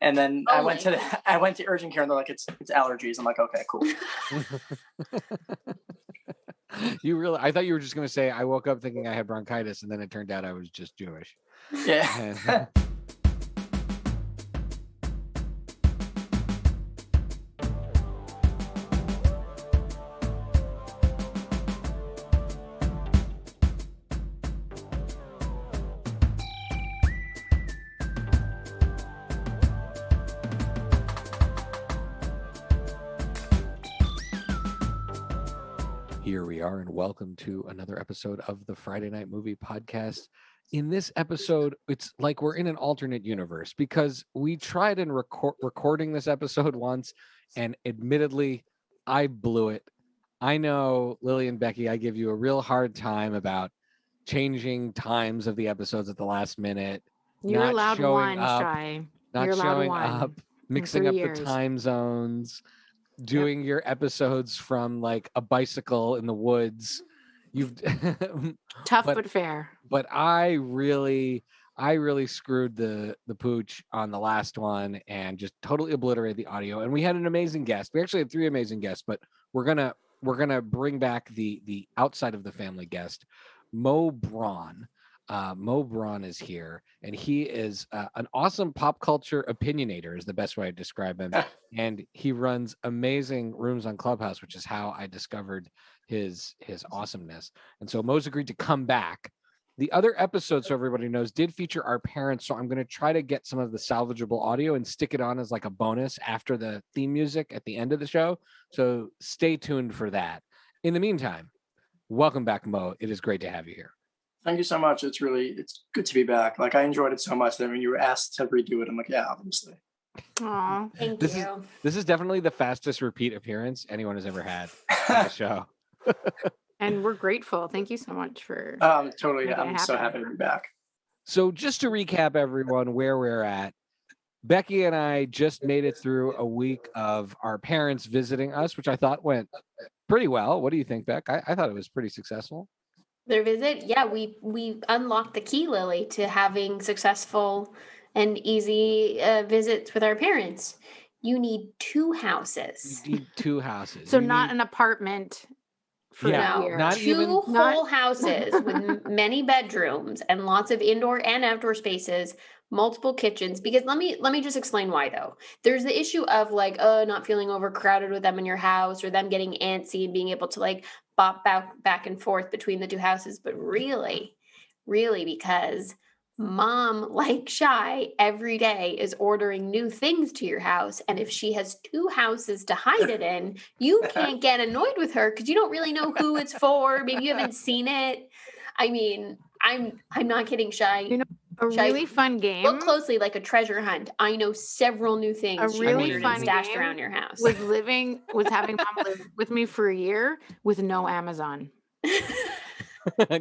And then I went to urgent care and they're like, it's allergies. I'm like, okay, cool. I thought you were just going to say, I woke up thinking I had bronchitis, and then it turned out I was just Jewish. Yeah. Here we are, and welcome to another episode of the Friday Night Movie Podcast. In this episode, it's like we're in an alternate universe because we tried and recording this episode once, and admittedly, I blew it. I know, Lily and Becky, I give you a real hard time about changing times of the episodes at the last minute. You're allowed one, up, Shy. Not You're allowed showing one up, mixing up years. the time zones. Doing your episodes from like a bicycle in the woods. You've tough but fair. But I really screwed the pooch on the last one and just totally obliterated the audio. And we had an amazing guest. We actually had 3 amazing guests, but we're gonna bring back the outside of the family guest, Moe Braun. Moe Braun is here, and he is an awesome pop culture opinionator is the best way to describe him. And he runs amazing rooms on Clubhouse, which is how I discovered his awesomeness. And so Moe's agreed to come back. The other episodes, so everybody knows, did feature our parents. So I'm going to try to get some of the salvageable audio and stick it on as like a bonus after the theme music at the end of the show. So stay tuned for that. In the meantime, welcome back, Moe. It is great to have you here. Thank you so much. It's good to be back. Like, I enjoyed it so much that when you were asked to redo it, I'm like, yeah, obviously. Aw, thank you. This is definitely the fastest repeat appearance anyone has ever had on the show. And we're grateful. Thank you so much for totally. I'm so happy to be back. So just to recap everyone where we're at, Becky and I just made it through a week of our parents visiting us, which I thought went pretty well. What do you think, Beck? I thought it was pretty successful. Their visit, yeah, we unlocked the key, Lily, to having successful and easy visits with our parents. You need 2 houses. You need 2 houses. So not an apartment for no, here. not 2 whole houses with many bedrooms and lots of indoor and outdoor spaces, multiple kitchens. Because let me just explain why, though. There's the issue of like, not feeling overcrowded with them in your house, or them getting antsy and being able to like bop back and forth between the 2 houses. But really, because mom, like Shy, every day is ordering new things to your house. And if she has 2 houses to hide it in, you can't get annoyed with her because you don't really know who it's for. Maybe you haven't seen it. I mean, I'm not kidding, Shy. You know, a really fun game. Look closely, like a treasure hunt. I know several new things. A really fun stashed around your house. Was having mom live with me for a year with no Amazon.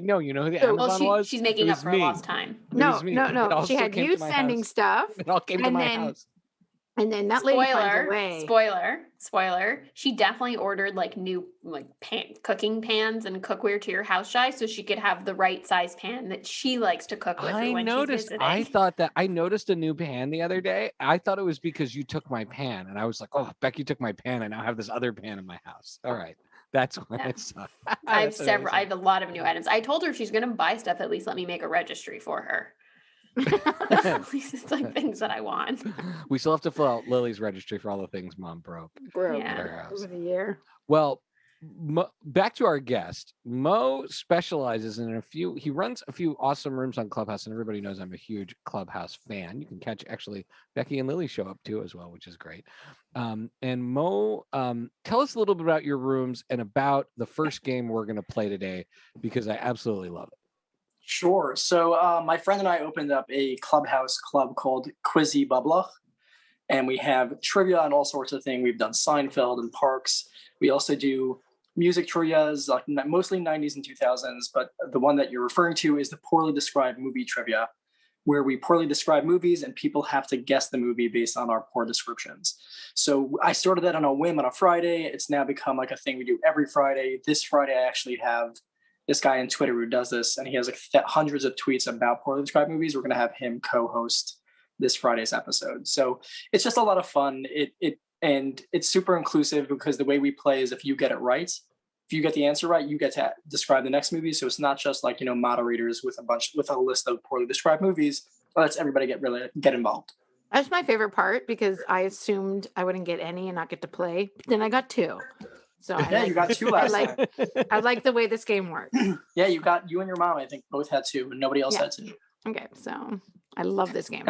No, you know who the Amazon was? She's making up for lost time. No. She had you sending stuff. It all came to my house. And then that lady finds a way. Spoiler. She definitely ordered like new cooking pans and cookware to your house, Shy, so she could have the right size pan that she likes to cook with. I noticed a new pan the other day. I thought it was because you took my pan, and I was like, "Oh, Becky took my pan. I now have this other pan in my house." All right. That's when I saw. I have a lot of new items. I told her if she's going to buy stuff, at least let me make a registry for her. At least it's like things that I want. We still have to fill out Lily's registry for all the things mom broke at our house over the year. Well, back to our guest. Moe specializes in he runs a few awesome rooms on Clubhouse, and everybody knows I'm a huge Clubhouse fan. You can catch actually Becky and Lily show up too as well, which is great. And Moe, tell us a little bit about your rooms and about the first game we're going to play today, because I absolutely love it. Sure. So my friend and I opened up a Clubhouse club called Quizzy Bubbler, and we have trivia on all sorts of things. We've done Seinfeld and Parks. We also do music trivias, like mostly 90s and 2000s, but the one that you're referring to is the poorly described movie trivia, where we poorly describe movies and people have to guess the movie based on our poor descriptions. So I started that on a whim on a Friday. It's now become like a thing we do every Friday. This Friday, I actually have this guy on Twitter who does this, and he has like hundreds of tweets about poorly described movies. We're going to have him co-host this Friday's episode. So it's just a lot of fun. And it's super inclusive because the way we play is if you get it right, if you get the answer right, you get to describe the next movie. So it's not just like, moderators with a list of poorly described movies. It lets everybody get involved. That's my favorite part because I assumed I wouldn't get any and not get to play. But then I got 2. So you got 2 last time. I like the way this game works. Yeah, you and your mom, I think, both had 2, and nobody else had 2. Okay, so I love this game.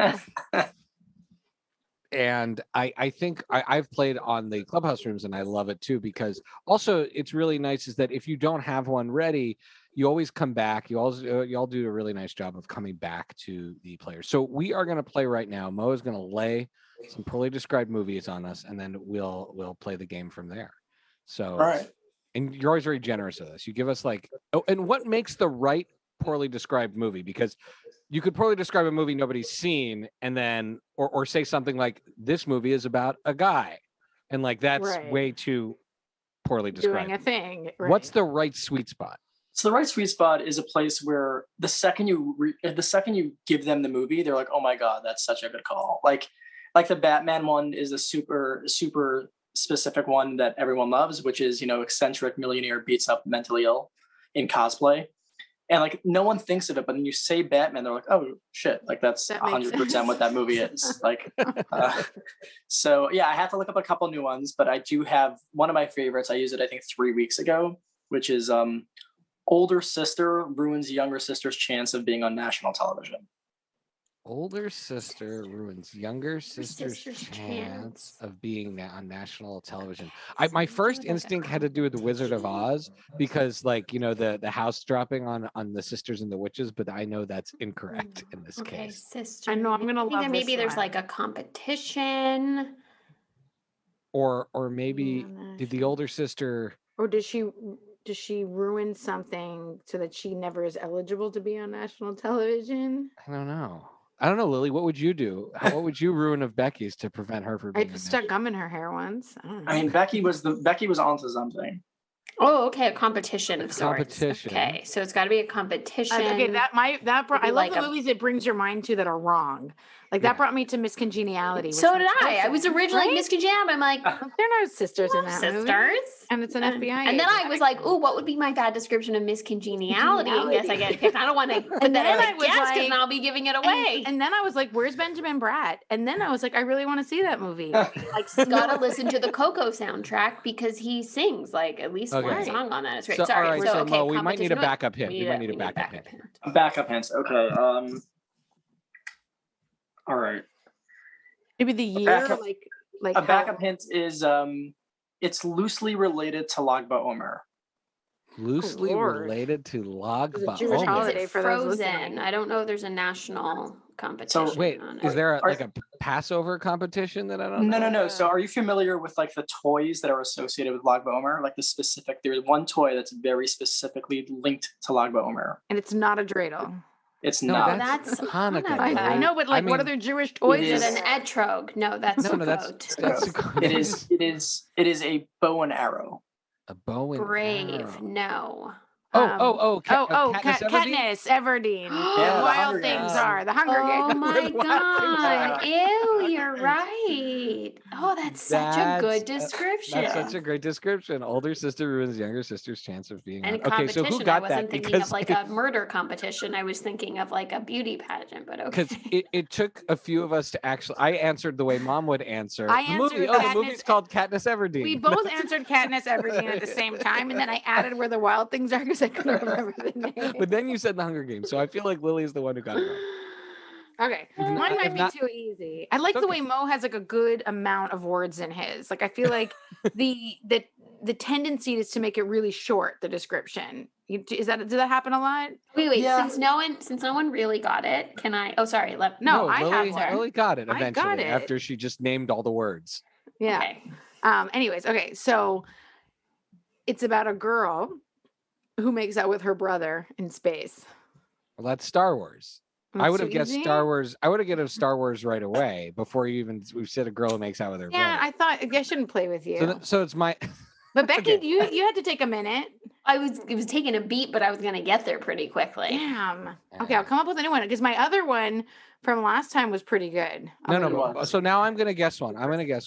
And I think I've played on the Clubhouse rooms and I love it too, because also it's really nice is that if you don't have one ready, you always come back. You all do a really nice job of coming back to the players. So we are going to play right now. Moe is going to lay some poorly described movies on us, and then we'll play the game from there. So, all right. And you're always very generous with us. You give us and what makes the right poorly described movie? Because you could poorly describe a movie nobody's seen, and then or say something like this movie is about a guy, and that's way too poorly described. Doing a thing. Right. What's the right sweet spot? So the right sweet spot is a place where the second you give them the movie, they're like, "Oh my god, that's such a good call!" Like the Batman one is a super super specific one that everyone loves, which is eccentric millionaire beats up mentally ill in cosplay. And no one thinks of it, but when you say Batman, they're like, "Oh shit!" That's 100% what that movie is. So yeah, I have to look up a couple new ones, but I do have one of my favorites. I used it, I think, 3 weeks ago, which is older sister ruins younger sister's chance of being on national television. Older sister ruins younger sister's chance of being on national television. My first instinct had to do with the Wizard of Oz because, the house dropping on the sisters and the witches, but I know that's incorrect in this case. Sister. I know I'm gonna love. Maybe there's a competition, or maybe did the older sister, or does she ruin something so that she never is eligible to be on national television? I don't know, Lily. What would you do? What would you ruin of Becky's to prevent her from being? I stuck gum in her hair once. I mean, Becky was onto something. Oh, okay, a competition of sorts. Competition. Okay, so it's got to be a competition. Okay, I love the movies it brings your mind to that are wrong. That brought me to Miss Congeniality. So did I. I was originally Miss Congeniality. I'm like, they're not sisters in that movie. And it's an FBI. And then I was like, "Ooh, what would be my bad description of Miss Congeniality?" Yes, I get picked. I don't want to put that as a guess because I'll be giving it away. And then I was like, "Where's Benjamin Bratt?" And then I was like, "I really want to see that movie." Gotta listen to the Coco soundtrack because he sings at least one song on that. It's great. So, sorry. All right, so Mo, we might need a backup hint. We might need a backup hint. Backup hints. Okay. All right. Maybe the year, a backup hint is it's loosely related to Lag BaOmer. Loosely related to Lag BaOmer. Jewish holiday for Frozen. I don't know if there's a national competition. So wait, is there a Passover competition that I don't know? No. So are you familiar with the toys that are associated with Lag BaOmer? There's one toy that's very specifically linked to Lag BaOmer. And it's not a dreidel. It's not. That's Hanukkah. I know, but what other Jewish toys? Is it an etrog? No, that's Sukkot. It is a bow and arrow. A bow and Brave. arrow. No. Katniss Everdeen. Yeah, Wild Things Are the Hunger Games. Oh my god! Ew, you're right. Oh, that's such a good description. That's such a great description. Older sister ruins younger sister's chance of being. And Okay, so who got I that? wasn't thinking of a murder competition. I was thinking of a beauty pageant. But okay. Because it took a few of us to actually. I answered the way Mom would answer. The movie's called Katniss Everdeen. We both answered Katniss Everdeen at the same time, and then I added where the wild things are because I couldn't remember the name. But then you said the Hunger Games, so I feel like Lily is the one who got it right. Okay, mine might be too easy. I like the way Mo has a good amount of words in his. I feel like the tendency is to make it really short. The description does that happen a lot? Wait. Yeah. Since no one really got it, can I? Oh, sorry. Lily got it eventually after she just named all the words. Yeah. Okay. Anyways, okay. So it's about a girl who makes out with her brother in space. Well, that's Star Wars. That's I would have guessed easy? Star Wars. I would have guessed Star Wars right away before we've said a girl who makes out with her brother. Yeah, I thought I shouldn't play with you. So it's my. But Becky, you had to take a minute. It was taking a beat, but I was going to get there pretty quickly. Damn. Okay, I'll come up with a new one because my other one from last time was pretty good. No. So now I'm going to guess one. You're going to give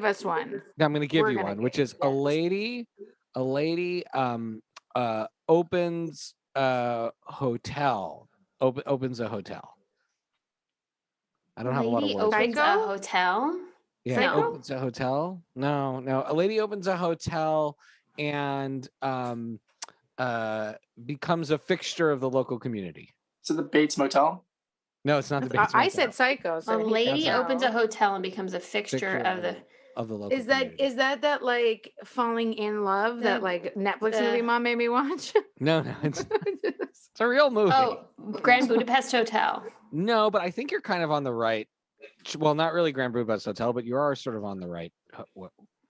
us one. No, I'm going to give you one, which is a lady opens a hotel. Opens a hotel. I don't have a lot of words. Opens a hotel. Yeah, no. Opens a hotel. No. A lady opens a hotel and becomes a fixture of the local community. So the Bates Motel? No, it's not the Bates Motel. I said Psycho. So a lady opens a hotel and becomes a fixture of the local community. Is that like Falling in Love, that like Netflix movie Mom made me watch? No, it's a real movie. Oh, Grand Budapest Hotel. No, but I think you're kind of on the right. Well, not really Grand Budapest Hotel, but you are sort of on the right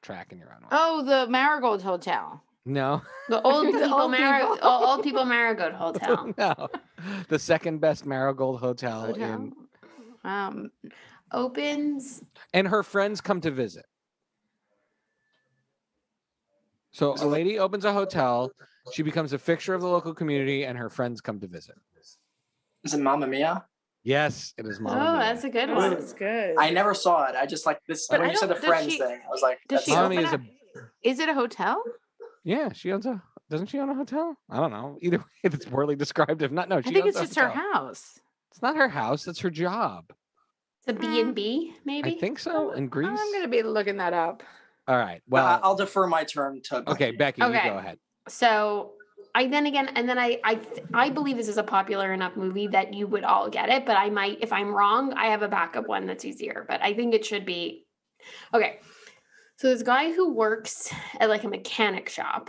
track in your own way. Oh, the Marigold Hotel. No. The old people Marigold Hotel. No. The second best Marigold Hotel in opens. And her friends come to visit. So a lady opens a hotel, she becomes a fixture of the local community, and her friends come to visit. Is it Mamma Mia? Yes, it is Mamma Mia. Oh, that's a good one. That's good. I never saw it. I just like this. But when you said the friends thing, I was like, is it a hotel? Yeah, doesn't she own a hotel? I don't know. Either way, it's poorly described. If not, no, I think it's just her house. It's not her house. It's her job. It's a B&B, maybe? I think so, in Greece. I'm going to be looking that up. All right. Well, I'll defer my turn to Becky. Okay, Becky, you go ahead. So I believe this is a popular enough movie that you would all get it, but I might, if I'm wrong, I have a backup one that's easier, but I think it should be. Okay. So this guy who works at like a mechanic shop.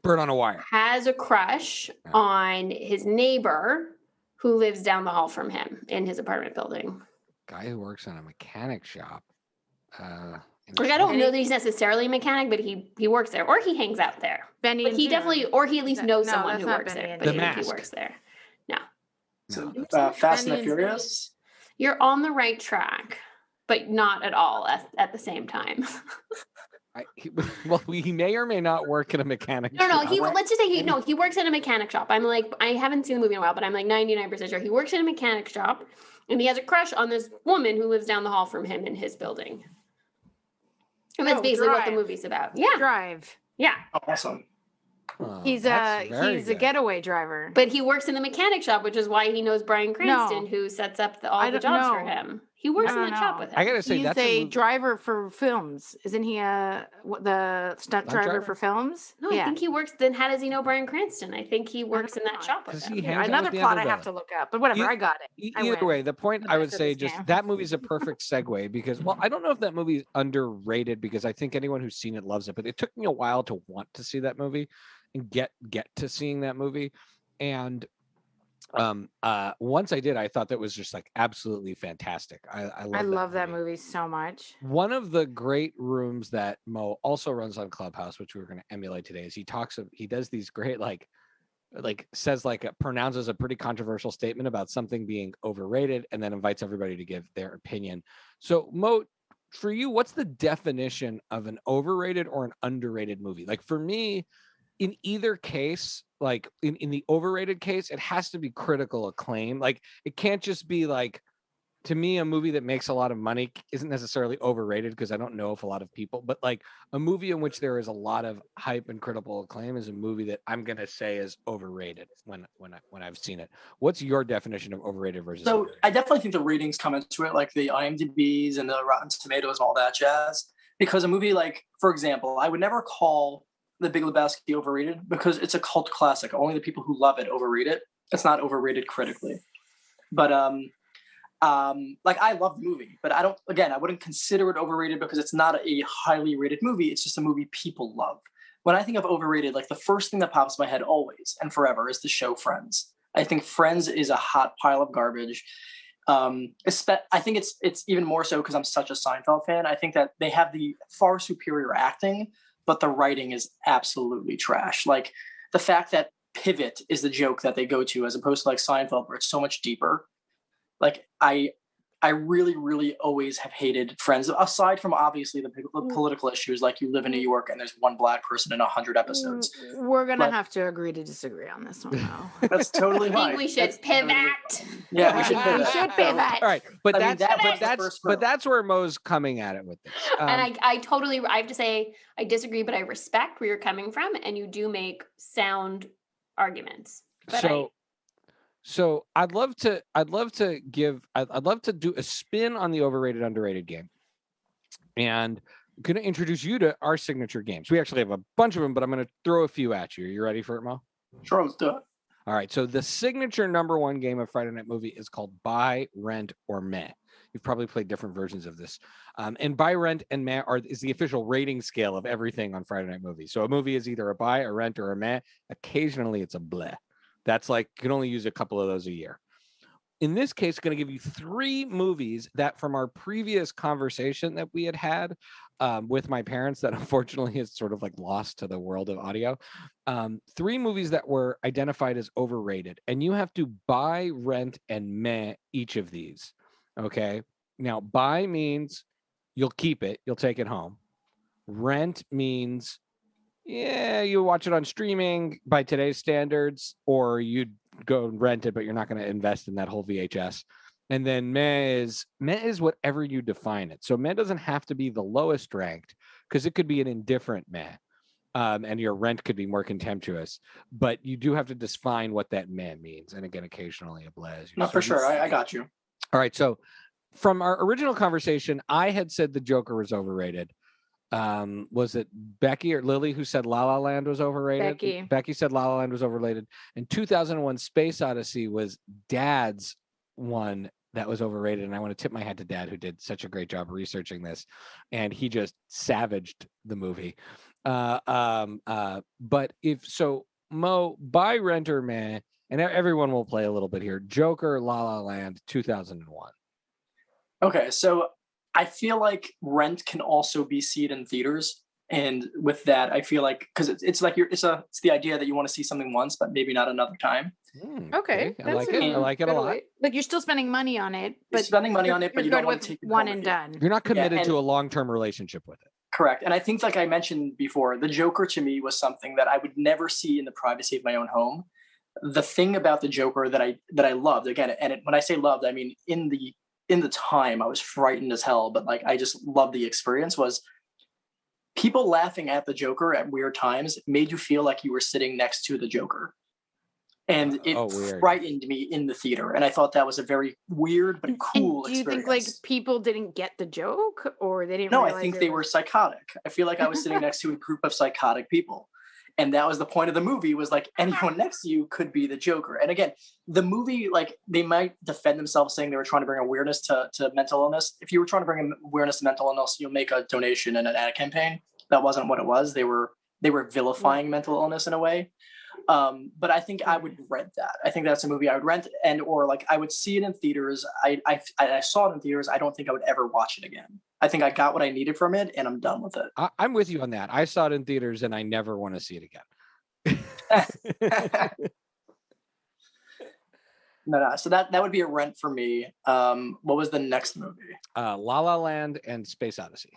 Bird on a Wire. Has a crush on his neighbor who lives down the hall from him in his apartment building. Guy who works on a mechanic shop. Like I don't know that he's necessarily a mechanic, but he works there, or he hangs out there. Benny, but he definitely, or he at least knows someone who works there. But he works there. No. So, Fast and the Furious. You're on the right track, but not at all at the same time. He may or may not work at a mechanic shop. No. Let's just say he works at a mechanic shop. I'm like, I haven't seen the movie in a while, but I'm like 99% sure he works at a mechanic shop, and he has a crush on this woman who lives down the hall from him in his building. And that's basically what the movie's about. Yeah. Drive. Yeah. Awesome. Oh, he's a getaway driver. But he works in the mechanic shop, which is why he knows Bryan Cranston, who sets up all the jobs for him. He works in that shop with him. I gotta say, he's a driver for films. Isn't he the stunt driver for films? No, I think he works. Then how does he know Bryan Cranston? I think he works in that shop with him. Another plot I have to look up, but whatever. I got it. Either way, the point I would say that movie's a perfect segue because, well, I don't know if that movie is underrated because I think anyone who's seen it loves it, but it took me a while to want to see that movie and get to seeing that movie. And once I did, I thought that was just like absolutely fantastic. I love that movie so much. One of the great rooms that Moe also runs on Clubhouse, which we're going to emulate today, is he does these great pronounces a pretty controversial statement about something being overrated and then invites everybody to give their opinion. So Moe, for you, what's the definition of an overrated or an underrated movie? Like for me, in either case, like in the overrated case, it has to be critical acclaim. Like it can't just be like, to me, a movie that makes a lot of money isn't necessarily overrated because I don't know if a lot of people, but like a movie in which there is a lot of hype and critical acclaim is a movie that I'm going to say is overrated when I've seen it. What's your definition of overrated versus overrated? I definitely think the ratings come into it, like the IMDb's and the Rotten Tomatoes and all that jazz. Because a movie like, for example, I would never call The Big Lebowski overrated because it's a cult classic. Only the people who love it overrate it. It's not overrated critically. But I love the movie, but I wouldn't consider it overrated because it's not a highly rated movie. It's just a movie people love. When I think of overrated, like the first thing that pops in my head always and forever is the show Friends. I think Friends is a hot pile of garbage. I think it's even more so because I'm such a Seinfeld fan. I think that they have the far superior acting, but the writing is absolutely trash. Like the fact that pivot is the joke that they go to as opposed to like Seinfeld where it's so much deeper. Like I I really, really always have hated Friends, aside from obviously the political issues, like you live in New York and there's one black person in 100 episodes. We're going to have to agree to disagree on this one, though. That's totally I fine. think we should pivot. Yeah, we should pivot. We should pivot. All right, but I mean, that's where Moe's coming at it with this. And I have to say, I disagree, but I respect where you're coming from, and you do make sound arguments. But So I'd love to do a spin on the overrated underrated game, and I'm going to introduce you to our signature games. We actually have a bunch of them, but I'm going to throw a few at you. Are you ready for it, Mo? Sure, let's do it. All right. So the signature number one game of Friday Night Movie is called Buy, Rent, or Meh. You've probably played different versions of this. And Buy, Rent, and Meh is the official rating scale of everything on Friday Night Movie. So a movie is either a buy, a rent, or a meh. Occasionally it's a bleh. That's like, you can only use a couple of those a year. In this case, I'm going to give you 3 movies that from our previous conversation that we had with my parents that unfortunately is sort of like lost to the world of audio. 3 movies that were identified as overrated. And you have to buy, rent, and meh each of these. Okay. Now, buy means you'll keep it. You'll take it home. Rent means you watch it on streaming by today's standards, or you'd go and rent it, but you're not going to invest in that whole VHS. And then meh is whatever you define it. So meh doesn't have to be the lowest ranked, because it could be an indifferent meh. And your rent could be more contemptuous, but you do have to define what that meh means. And again, occasionally a bleh. No, for sure. I got you. All right. So from our original conversation, I had said the Joker was overrated. Was it Becky or Lily who said La La Land was overrated? Becky said La La Land was overrated. And 2001 Space Odyssey was Dad's one that was overrated. And I want to tip my hat to Dad, who did such a great job researching this. And he just savaged the movie. But if so, Mo, buy, rent, or meh, and everyone will play a little bit here. Joker, La La Land, 2001. Okay, so I feel like Rent can also be seen in theaters, and with that, I feel like because it's like it's the idea that you want to see something once, but maybe not another time. Okay, I like it. I like it a lot. Like you're still spending money on it, but you don't want to take it one and done. You're not committed to a long-term relationship with it. Correct, and I think, like I mentioned before, the Joker to me was something that I would never see in the privacy of my own home. The thing about the Joker that I loved, again, and when I say loved, I mean in the time I was frightened as hell, but like I just loved the experience, was people laughing at the Joker at weird times made you feel like you were sitting next to the Joker. And it frightened me in the theater. And I thought that was a very weird but cool experience. Do you think like people didn't get the joke, or they didn't? No, I think they were psychotic. I feel like I was sitting next to a group of psychotic people. And that was the point of the movie, was like anyone next to you could be the Joker. And again, the movie, like they might defend themselves saying they were trying to bring awareness to mental illness. If you were trying to bring awareness to mental illness, you'll make a donation and an ad campaign. That wasn't what it was. They were vilifying mental illness in a way. But I think I would rent that. I think that's a movie I would rent, or like I would see it in theaters. I saw it in theaters. I don't think I would ever watch it again. I think I got what I needed from it, and I'm done with it. I'm with you on that. I saw it in theaters, and I never want to see it again. No. So that would be a rent for me. What was the next movie? La La Land and Space Odyssey.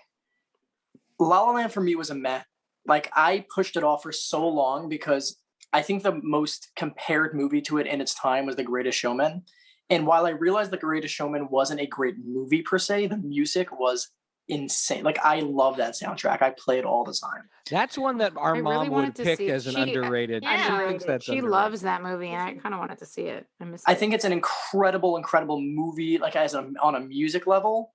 La La Land for me was a meh. Like I pushed it off for so long because I think the most compared movie to it in its time was The Greatest Showman. And while I realized The Greatest Showman wasn't a great movie per se, the music was insane. Like I love that soundtrack. I play it all the time. That's one that our mom would pick as an underrated. She loves that movie, and I kind of wanted to see it. I think it's an incredible movie, like on a music level.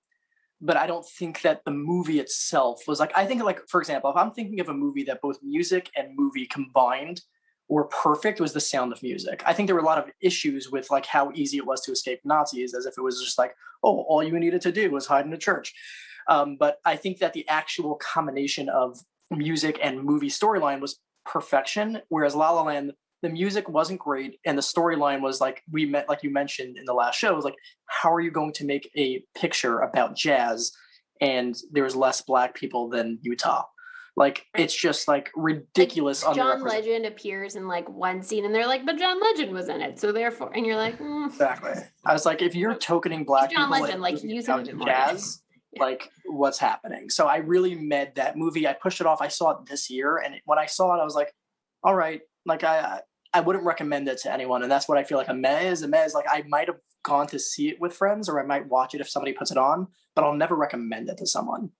But I don't think that the movie itself was like, I think like, for example, if I'm thinking of a movie that both music and movie combined were perfect, was The Sound of Music. I think there were a lot of issues with like how easy it was to escape Nazis, as if it was just like, oh, all you needed to do was hide in a church. But I think that the actual combination of music and movie storyline was perfection. Whereas La La Land, the music wasn't great, and the storyline was like like you mentioned in the last show, was like, how are you going to make a picture about jazz and there's less Black people than Utah? Like it's just like ridiculous. Like, John Legend appears in like one scene, and they're like, "But John Legend was in it, so therefore," and you're like, Exactly. I was like, if you're tokening Black John people, Legend, like use him a bit more. Jazz, like what's happening? So I really med that movie. I pushed it off. I saw it this year, and when I saw it, I was like, all right, like I wouldn't recommend it to anyone, and that's what I feel like a meh is. A meh is like I might have gone to see it with friends, or I might watch it if somebody puts it on, but I'll never recommend it to someone.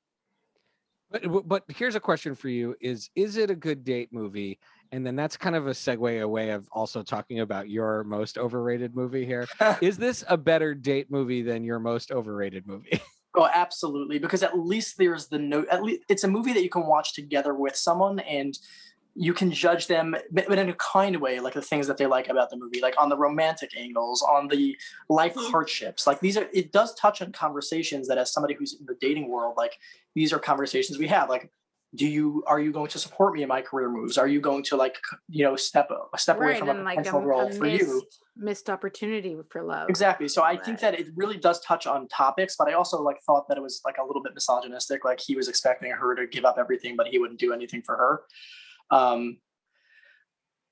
But here's a question for you: Is it a good date movie? And then that's kind of a segue away of also talking about your most overrated movie here. Is this a better date movie than your most overrated movie? Oh, absolutely. Because at least there's the note. At least it's a movie that you can watch together with someone, and you can judge them, but in a kind way, like the things that they like about the movie, like on the romantic angles, on the life hardships. Like it does touch on conversations that, as somebody who's in the dating world, like these are conversations we have. Like, are you going to support me in my career moves? Are you going to step away from a potential role for you? Missed opportunity for love. Exactly. So I think that it really does touch on topics, but I also thought that it was like a little bit misogynistic. Like he was expecting her to give up everything, but he wouldn't do anything for her.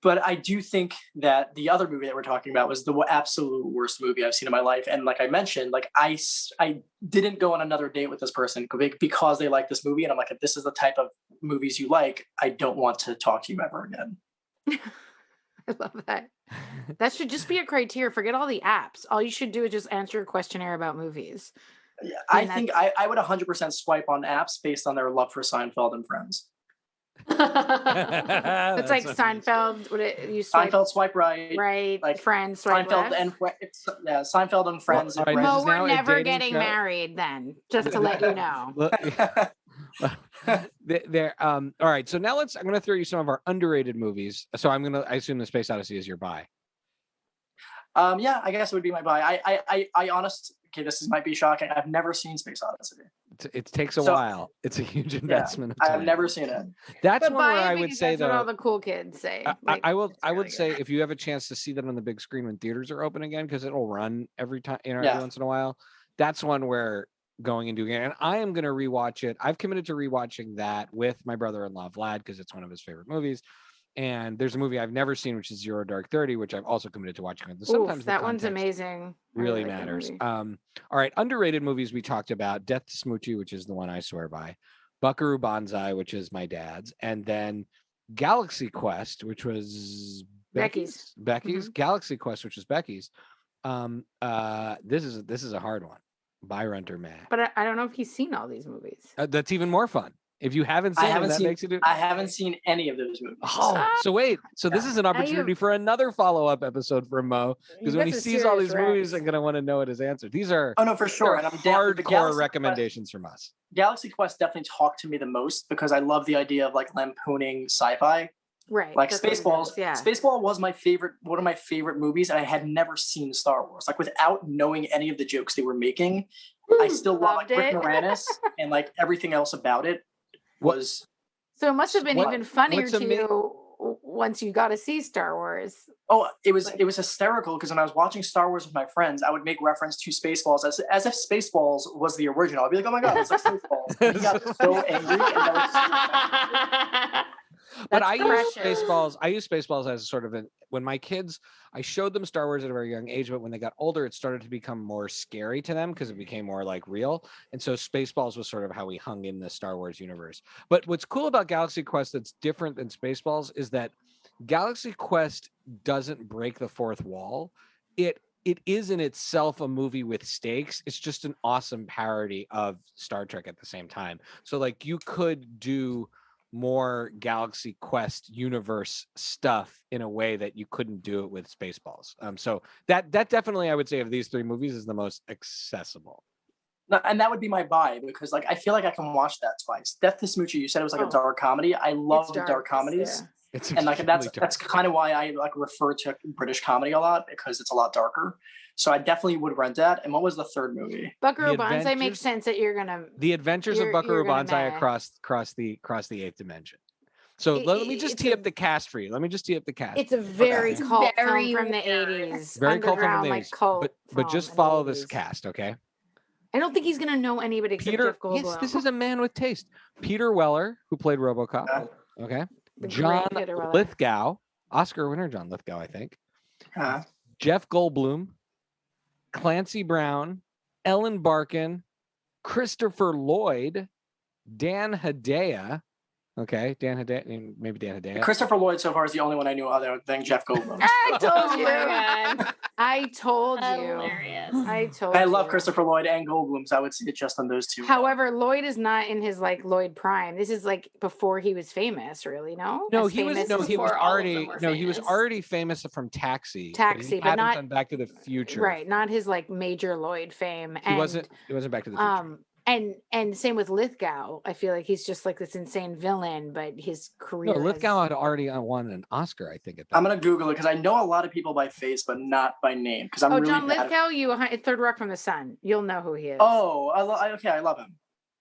But I do think that the other movie that we're talking about was the absolute worst movie I've seen in my life. And like I mentioned, like I didn't go on another date with this person because they like this movie. And I'm like, if this is the type of movies you like, I don't want to talk to you ever again. I love that. That should just be a criteria. Forget all the apps. All you should do is just answer a questionnaire about movies. Yeah, I think I would 100% swipe on apps based on their love for Seinfeld and Friends. It's like Seinfeld. You swipe, Seinfeld swipe right, like Friends swipe Seinfeld left. Seinfeld and Friends. Well, Mo, we're never getting married. Then, just to let you know. All right. So now I'm going to throw you some of our underrated movies. So I assume the Space Odyssey is your buy. Yeah, I guess it would be my buy. I honestly, okay, might be shocking. I've never seen Space Odyssey. It takes a while. It's a huge investment of time. I've never seen it. That's one where I would say, though, what all the cool kids say. I would say if you have a chance to see that on the big screen when theaters are open again, because it'll run every time, every once in a while. That's one where going and doing it. And I am going to rewatch it. I've committed to rewatching that with my brother-in-law Vlad because it's one of his favorite movies. And there's a movie I've never seen, which is Zero Dark 30, which I've also committed to watching. Sometimes that one's amazing. Really matters. All right, underrated movies we talked about: Death to Smoochie, which is the one I swear by; Buckaroo Banzai, which is my dad's; and then Galaxy Quest, which was Becky's. Mm-hmm. Galaxy Quest, which was Becky's. This is a hard one. Buy, rent, or meh. But I don't know if he's seen all these movies. That's even more fun. If you haven't seen them, that makes you do. I haven't seen any of those movies. Oh, so wait. So this is an opportunity for another follow-up episode for Mo, because when he sees all these movies, I'm going to want to know what his answer. These are for sure, and I'm hardcore recommendations from us. Galaxy Quest definitely talked to me the most because I love the idea of like lampooning sci-fi. Right. Like Spaceballs. Yeah. Spaceball was one of my favorite movies, and I had never seen Star Wars. Like without knowing any of the jokes they were making, I still loved Rick Moranis and like everything else about it. So it must have been even funnier to you once you got to see Star Wars. Oh, it was hysterical because when I was watching Star Wars with my friends, I would make reference to Spaceballs as if Spaceballs was the original. I'd be like, "Oh my god, it's like Spaceballs!" And he got so angry. But I use Spaceballs as a sort of when my kids, I showed them Star Wars at a very young age, but when they got older, it started to become more scary to them because it became more like real. And so Spaceballs was sort of how we hung in the Star Wars universe. But what's cool about Galaxy Quest that's different than Spaceballs is that Galaxy Quest doesn't break the fourth wall. It is in itself a movie with stakes. It's just an awesome parody of Star Trek at the same time. So like you could do more Galaxy Quest universe stuff in a way that you couldn't do it with Spaceballs. So that definitely, I would say, of these three movies is the most accessible. And that would be my buy because like I feel like I can watch that twice. Death to Smoochie, you said it was like a dark comedy. I love dark comedies. Yeah. And like that's kind of why I like refer to British comedy a lot because it's a lot darker. So I definitely would rent that. And what was the third movie? Buckaroo Banzai makes sense that you're gonna The Adventures of Buckaroo Banzai across the eighth dimension. So let me just tee up the cast for you. It's a very cult film from the 80s. Very cult film from the 80s. But just follow this cast, okay? I don't think he's gonna know anybody except Jeff Goldblum. Yes, this is a man with taste. Peter Weller, who played RoboCop. Okay. John Lithgow, Oscar winner John Lithgow, I think. Jeff Goldblum, Clancy Brown, Ellen Barkin, Christopher Lloyd, Dan Hedaya. Okay, Dan Hedaya, maybe Dan Hedaya. Christopher Lloyd so far is the only one I knew other than Jeff Goldblum. I told you. I told you. Hilarious. I told you. I love Christopher Lloyd and Goldblum, so I would see it just on those two. However, Lloyd is not in his like Lloyd prime. This is like before he was famous, really. No, he was already famous from Taxi. But not done Back to the Future. Right, not his like major Lloyd fame. He wasn't Back to the Future. And same with Lithgow. I feel like he's just like this insane villain, but his career. No, Lithgow had already won an Oscar, I think. I'm gonna Google it because I know a lot of people by face, but not by name. Because I'm really John Lithgow. Third Rock from the Sun. You'll know who he is. Oh, I love him.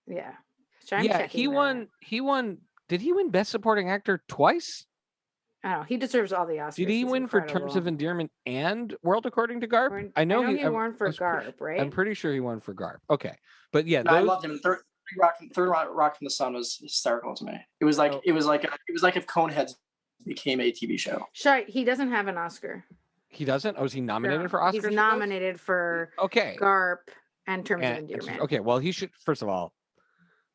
Yeah. He won. Did he win Best Supporting Actor twice? Oh, he deserves all the Oscars. Did he win for Terms of Endearment and World According to Garp? I know he won for Garp, right? I'm pretty sure he won for Garp. Okay, but yeah, I loved him. Third Rock from the Sun was hysterical to me. It was like if Coneheads became a TV show. Sure, he doesn't have an Oscar. He doesn't. Oh, is he nominated for Oscars? He's nominated for Garp and Terms of Endearment. Okay, well, he should. First of all,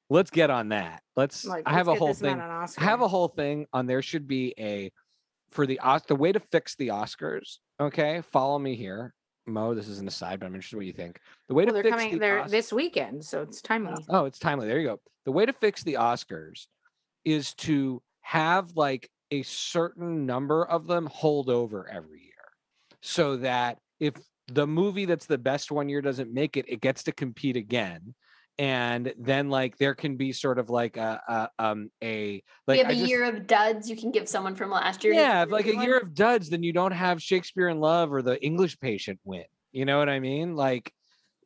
let's get on that. I have a whole thing. I have a whole thing on. There should be the way to fix the Oscars. Okay, follow me here, Mo. This is an aside, but I'm interested in what you think. The way to they're fix coming. They're this weekend, so it's timely. Oh, it's timely. There you go. The way to fix the Oscars is to have like a certain number of them hold over every year, so that if the movie that's the best one year doesn't make it, it gets to compete again. And then like there can be sort of like a year of duds you can give someone from last year. Yeah, like a year of duds, then you don't have Shakespeare in Love or The English Patient win. You know what I mean? Like,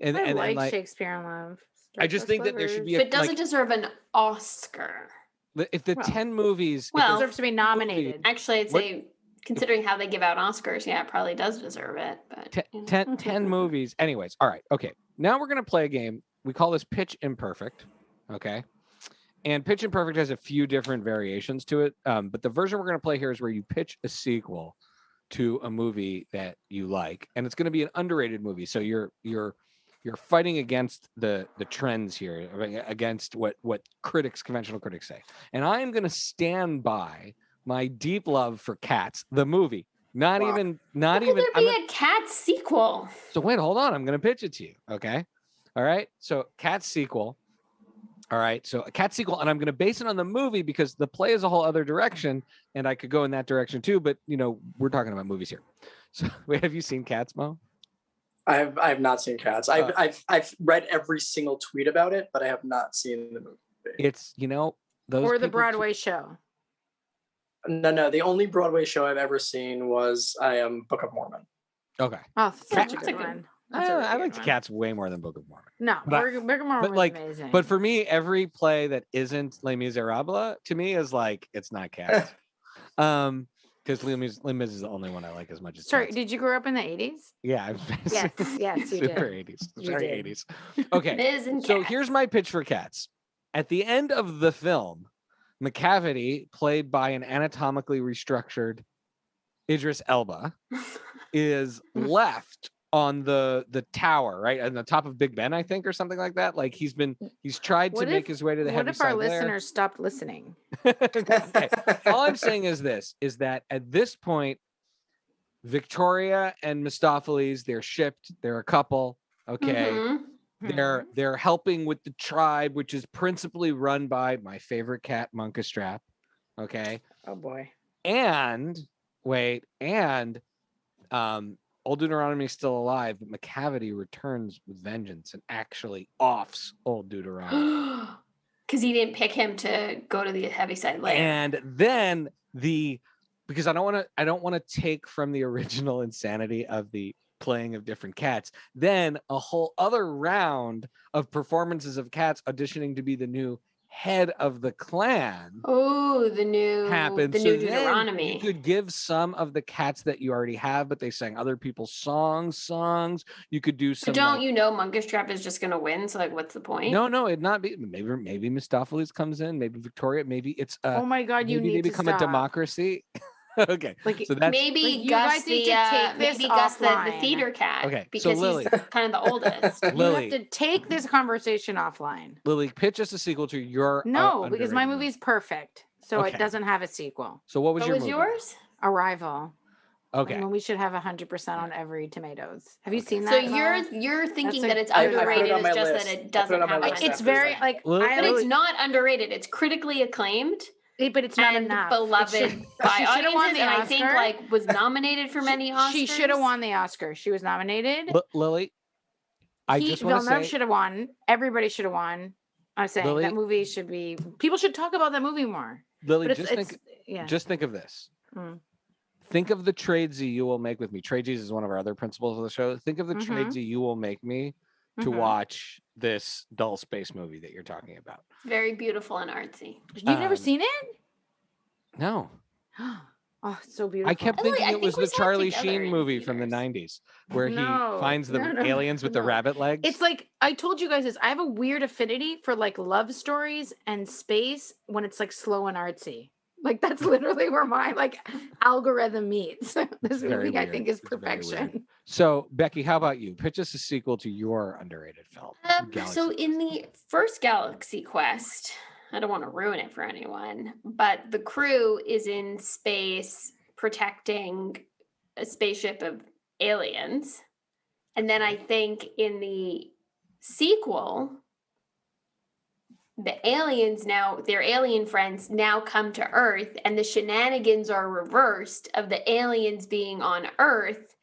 I like Shakespeare in Love. I just think that there should be. But it doesn't deserve an Oscar. If the 10 movies, it deserves to be nominated. Actually, I'd say, considering how they give out Oscars, yeah, it probably does deserve it. But 10 movies. Anyways, all right, okay. Now we're gonna play a game. We call this Pitch Imperfect, okay? And Pitch Imperfect has a few different variations to it, but the version we're going to play here is where you pitch a sequel to a movie that you like, and it's going to be an underrated movie. So you're fighting against the trends here, against what conventional critics say. And I am going to stand by my deep love for Cats, the movie. Not even. Could there be a Cats sequel? So wait, hold on. I'm going to pitch it to you, okay? All right. So Cats sequel. All right. So a Cats sequel. And I'm going to base it on the movie because the play is a whole other direction. And I could go in that direction too. But, we're talking about movies here. So wait, have you seen Cats, Mo? I have not seen Cats. I've read every single tweet about it, but I have not seen the movie. It's, those or the Broadway show. No. The only Broadway show I've ever seen was Book of Mormon. Okay. Oh, such a good one. I liked Cats way more than Book of Mormon. No, Book of Mormon was amazing. But for me, every play that isn't Les Miserables to me is like it's not Cats. Because Les Mis is the only one I like as much as. Sorry, Cats. did you grow up in the 80s? Yeah. Yes, you super did. 80s. Very 80s. Okay. So here's my pitch for Cats. At the end of the film, McCavity, played by an anatomically restructured Idris Elba, is left on the tower, right? On the top of Big Ben, I think, or something like that. Like he's tried to make his way to the heavy side. What if our listeners stopped listening? Okay. All I'm saying is that at this point, Victoria and Mistopheles, they're shipped, they're a couple. Okay. Mm-hmm. They're helping with the tribe, which is principally run by my favorite cat, Munkastrap. Okay. Oh boy. And Old Deuteronomy is still alive, but McCavity returns with vengeance and actually offs Old Deuteronomy. Because he didn't pick him to go to the Heaviside Layer. And then because I don't want to take from the original insanity of the playing of different cats, then a whole other round of performances of cats auditioning to be the new head of the clan Oh, the new happens. the So new then Deuteronomy. you could give some of the cats that you already have, but they sang other people's songs. You could do some. But don't you know Monkish Trap is just going to win? So like, what's the point? No, it'd not be. Maybe Mistopheles comes in. Maybe Victoria. Maybe it's. Oh my God, you maybe need they to become stop. a democracy. Okay, Like, so that's maybe like, you Gus guys need to take this maybe Gus the offline. theater cat. Okay, so because Lily. he's kind of the oldest. you Lily. have to take this conversation offline. Lily, pitch us a sequel to your. No, because my underrated movie's perfect, so Okay. it doesn't have a sequel. So what was What your was movie? yours? Arrival. Okay. And we should have 100% on every tomatoes. Have you seen So that? you're thinking That's that it's I put it underrated. on It's my just list. that I it put doesn't it on my have list a It's after very that. like, Well, But it's not underrated. It's critically acclaimed but it's not and enough. beloved by she should've won audiences, the and I think Oscar. like was nominated for many Oscars. She should have won the Oscar. She was nominated. Lily, I just want to Villeneuve say should have won. Everybody should have won. I'm saying Lily- that movie should be. People should talk about that movie more. Lily, But just think of this. Mm. Think of the trades you will make with me. Trades is one of our other principles of the show. Think of the trades you will make me to watch this dull space movie that you're talking about. Very beautiful and artsy. You've never seen it? No. Oh, it's so beautiful. I kept Lily, thinking I it think was we the saw it Charlie together Sheen in movie from the theaters. 90s where he finds the aliens with the rabbit legs. It's like I told you guys this. I have a weird affinity for like love stories and space when it's like slow and artsy. Like that's literally where my like algorithm meets. This movie I think is perfection. So Becky, how about you? Pitch us a sequel to your underrated film. So in the first Galaxy Quest, I don't want to ruin it for anyone, but the crew is in space protecting a spaceship of aliens. And then I think in the sequel, the aliens now, their alien friends now come to Earth, and the shenanigans are reversed of the aliens being on Earth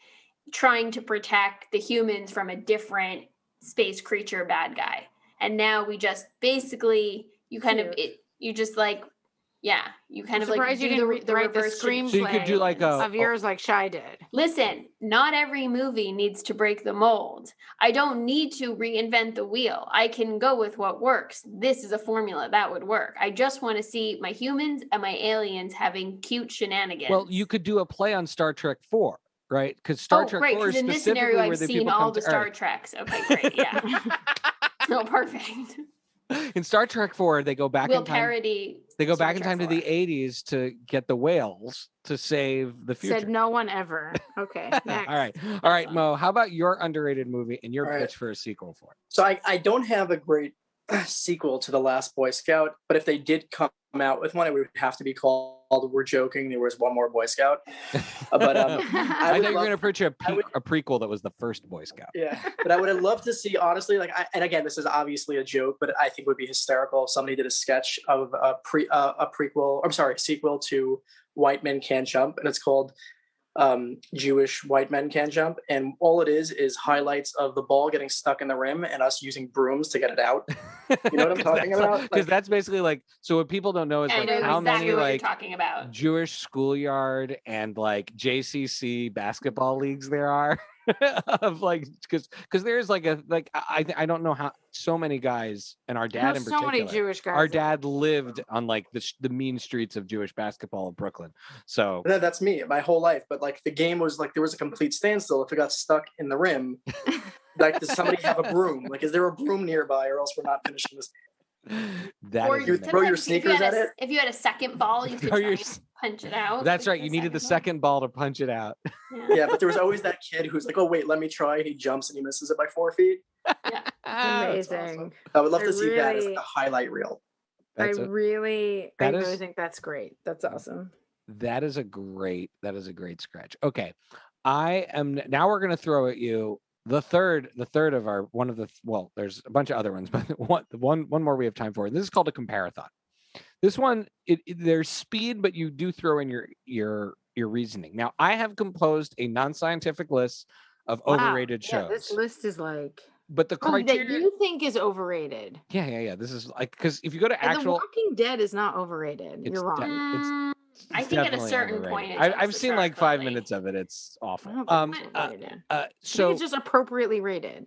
trying to protect the humans from a different space creature bad guy. And now we just basically, you kind of, you just like, yeah, you kind of like you didn't write the screenplay so you could do like of yours like Shy did. Listen, not every movie needs to break the mold. I don't need to reinvent the wheel. I can go with what works. This is a formula that would work. I just want to see my humans and my aliens having cute shenanigans. Well, you could do a play on Star Trek 4, right? Because Star Trek 4 is in this specifically scenario, where I've the seen people all come the to Star Earth. Treks. Okay, great, yeah. So perfect. In Star Trek 4, they go back We'll in time. parody. They go Star back in Trek time to 4. the 80s to get the whales to save the future. Said no one ever. Okay. Next. All right, Mo. How about your underrated movie and your All right. pitch for a sequel for it? So I don't have a great sequel to The Last Boy Scout, but if they did come out with one, it would have to be called We're Joking, There Was One More Boy Scout. But I thought you were going to pitch a prequel that was the first Boy Scout. Yeah, but I would have loved to see, honestly, like, and again, this is obviously a joke, but I think it would be hysterical if somebody did a sketch of a sequel to White Men Can't Jump, and it's called Jewish White Men Can't Jump, and all it is highlights of the ball getting stuck in the rim and us using brooms to get it out. You know what I'm talking about? Because that's basically like, so what people don't know is like how many like talking about Jewish schoolyard and like JCC basketball leagues there are of like, because there's like I don't know how so many guys, and our dad in particular, so many Jewish guys. Our dad lived on like the mean streets of Jewish basketball in Brooklyn. So that's me my whole life. But like the game was like there was a complete standstill if it got stuck in the rim. Like, does somebody have a broom? Like, is there a broom nearby, or else we're not finishing this? That you throw your sneakers at it. If you had a second ball, you could try and punch it out. That's right. You needed the second ball to punch it out. Yeah, but there was always that kid who's like, "Oh wait, let me try." He jumps and he misses it by 4 feet. Yeah, amazing. Awesome. I would love to see that as like a highlight reel. I really think that's great. That's awesome. That is a great scratch. Okay, now we're going to throw at you the third of our there's a bunch of other ones, but one more we have time for. This is called a compare-a-thon. This one, there's speed, but you do throw in your reasoning. Now, I have composed a non-scientific list of overrated shows. This list is like, but the criteria that you think is overrated. Yeah. This is like, because if you go to The Walking Dead is not overrated. You're wrong. I think at a certain point, I've seen like 5 minutes of it. It's awful. So it's just appropriately rated.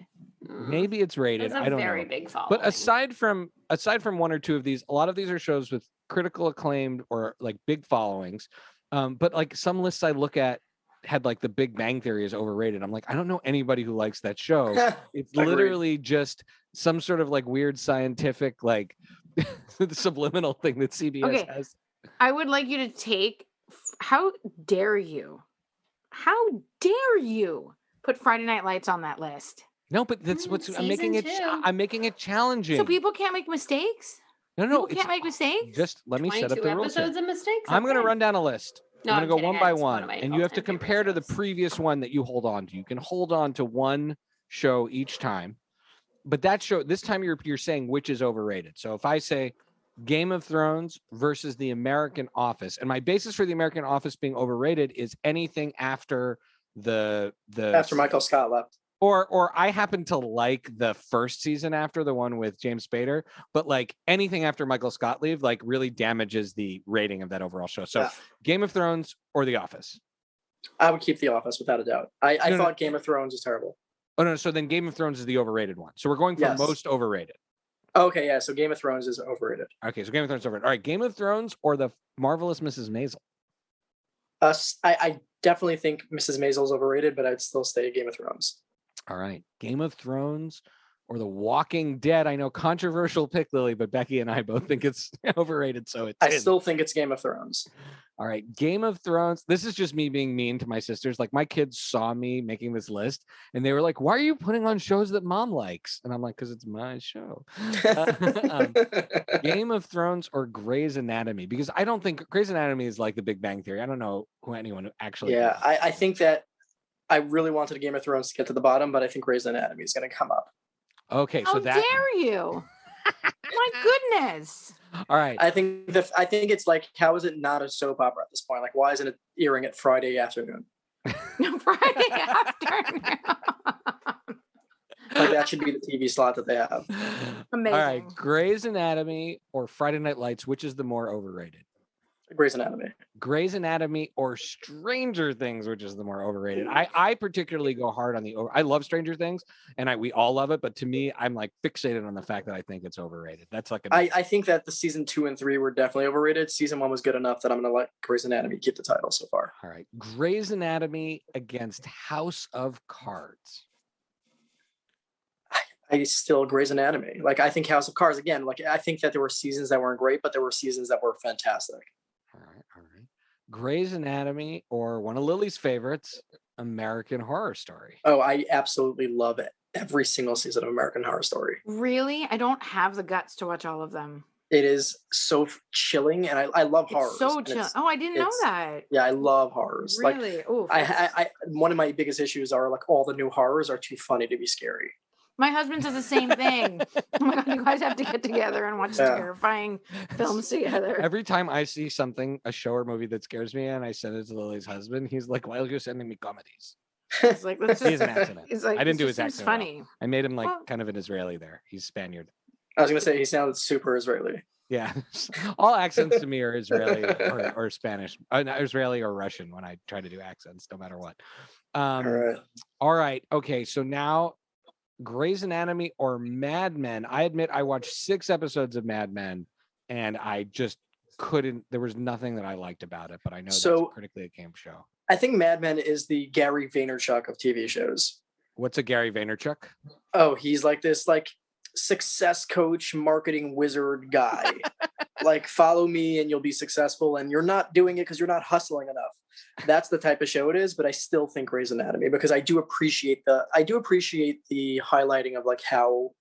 Maybe it's rated. That's I don't know. very big following. But aside from one or two of these, a lot of these are shows with critical acclaimed or like big followings. But like some lists I look at had like The Big Bang Theory is overrated. I'm like, I don't know anybody who likes that show. It's literally just some sort of like weird scientific like subliminal thing that CBS has. I would like you to take. How dare you? How dare you put Friday Night Lights on that list? No, but that's what's I'm making it. I'm making it challenging. So people can't make mistakes. No, people can't make mistakes. Just let me set up the rules. 22 episodes of mistakes. I'm going to run down a list. No, I'm going to go one by It's one, and you have to compare to the previous one that you hold on to. You can hold on to one show each time, but that show this time you're saying which is overrated. So if I say Game of Thrones versus The American Office, and my basis for The American Office being overrated is anything after after Michael Scott left. Or I happen to like the first season after the one with James Spader, but like anything after Michael Scott leave, like really damages the rating of that overall show. So Game of Thrones or The Office? I would keep The Office without a doubt. I thought Game of Thrones was terrible. Oh no, so then Game of Thrones is the overrated one. So we're going for most overrated. Okay, yeah. So Game of Thrones is overrated. Okay, so Game of Thrones is overrated. All right, Game of Thrones or The Marvelous Mrs. Maisel? I definitely think Mrs. Maisel is overrated, but I'd still stay Game of Thrones. All right, Game of Thrones or The Walking Dead. I know controversial pick, Lily, but Becky and I both think it's overrated. So I still think it's Game of Thrones. All right, Game of Thrones. This is just me being mean to my sisters. Like my kids saw me making this list and they were like, why are you putting on shows that mom likes? And I'm like, because it's my show. Game of Thrones or Grey's Anatomy? Because I don't think Grey's Anatomy is like The Big Bang Theory. I don't know who anyone actually. Yeah, I think that I really wanted Game of Thrones to get to the bottom, but I think Grey's Anatomy is going to come up. Okay, so how dare you? My goodness. All right. I think it's like, how is it not a soap opera at this point? Like, why isn't it airing at Friday afternoon? Friday afternoon. Like that should be the TV slot that they have. Amazing. All right, Grey's Anatomy or Friday Night Lights, which is the more overrated? Grey's Anatomy. Grey's Anatomy or Stranger Things, which is the more overrated? I particularly go hard on I love Stranger Things, and we all love it, but to me, I'm like fixated on the fact that I think it's overrated. That's like I think that the season 2 and 3 were definitely overrated. Season 1 was good enough that I'm going to let Grey's Anatomy keep the title so far. All right, Grey's Anatomy against House of Cards. I still Grey's Anatomy. Like I think House of Cards again. Like I think that there were seasons that weren't great, but there were seasons that were fantastic. All right. Grey's Anatomy or one of Lily's favorites, American Horror Story. Oh, I absolutely love it. Every single season of American Horror Story. Really? I don't have the guts to watch all of them. It is so chilling, and I love horrors. So chilling. Oh, I didn't know that. Yeah, I love horrors. Really? Like, ooh. I one of my biggest issues are like all the new horrors are too funny to be scary. My husband says the same thing. Oh my God, you guys have to get together and watch terrifying films together. Every time I see a show or movie that scares me and I send it to Lily's husband, he's like, why are you sending me comedies? He's like, he's an accident. He's like, I didn't do his accent. It's funny. Well. I made him like kind of an Israeli there. He's Spaniard. I was going to say, he sounded super Israeli. Yeah. All accents to me are Israeli or Spanish, Israeli or Russian when I try to do accents, no matter what. All right. Okay. So now Grey's Anatomy or Mad Men? I admit I watched 6 episodes of Mad Men and I just couldn't. There was nothing that I liked about it, but I know that's a critically acclaimed show. I think Mad Men is the Gary Vaynerchuk of TV shows. What's a Gary Vaynerchuk? Oh, he's like this success coach, marketing wizard guy. Like, follow me and you'll be successful, and you're not doing it because you're not hustling enough. That's the type of show it is, but I still think Grey's Anatomy because I do appreciate the highlighting of like how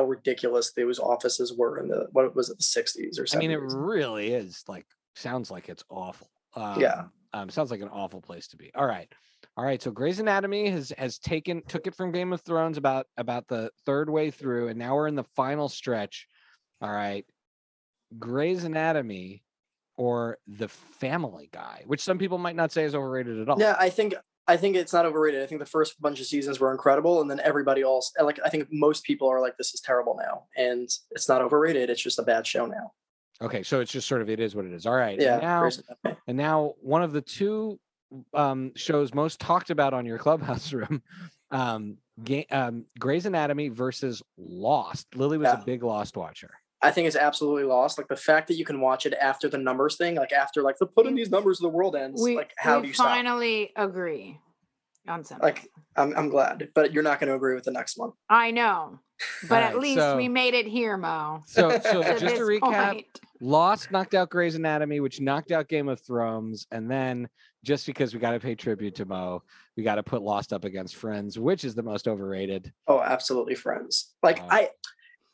ridiculous those offices were in the 60s or 70s. I mean, it really is sounds like it's awful. Sounds like an awful place to be. All right. So Grey's Anatomy has took it from Game of Thrones about the third way through, and now we're in the final stretch. All right, Grey's Anatomy or The Family Guy, which some people might not say is overrated at all. Yeah, I think it's not overrated. I think the first bunch of seasons were incredible, and then everybody else, I think most people are like, this is terrible now, and it's not overrated. It's just a bad show now. Okay, so it's just sort of, it is what it is. All right. Yeah. And now one of the 2 shows most talked about on your Clubhouse room, Grey's Anatomy versus Lost. Lily was a big Lost watcher. I think it's absolutely Lost. Like the fact that you can watch it after the numbers thing, like after like the put in these numbers, the world ends. Like how do you stop? We finally agree on something. Like I'm glad, but you're not going to agree with the next one. I know, but at least so- we made it here, Mo. So To just this to recap, point. Lost knocked out Grey's Anatomy, which knocked out Game of Thrones, and then just because we got to pay tribute to Mo, we got to put Lost up against Friends, which is the most overrated. Oh, absolutely, Friends. Like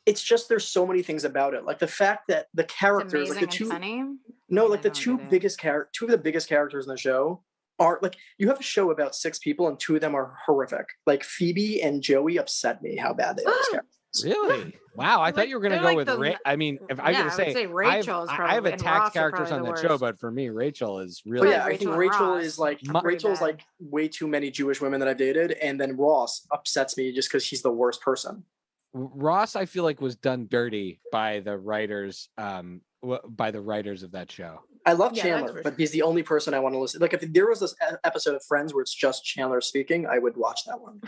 it's just there's so many things about it. Like the fact that the characters, like the two, the two of the biggest characters in the show are like, you have a show about 6 people and 2 of them are horrific. Like Phoebe and Joey upset me how bad they are as characters. Really? Wow, I thought you were going to go with I mean, if I'm going to say Rachel's I have attacked characters on the show, but for me, Rachel is really. But yeah, I think Rachel is like Rachel's like way too many Jewish women that I've dated, and then Ross upsets me just because he's the worst person. Ross, I feel like was done dirty by the writers, of that show. I love Chandler, but he's the only person I want to listen. Like if there was this episode of Friends where it's just Chandler speaking, I would watch that one.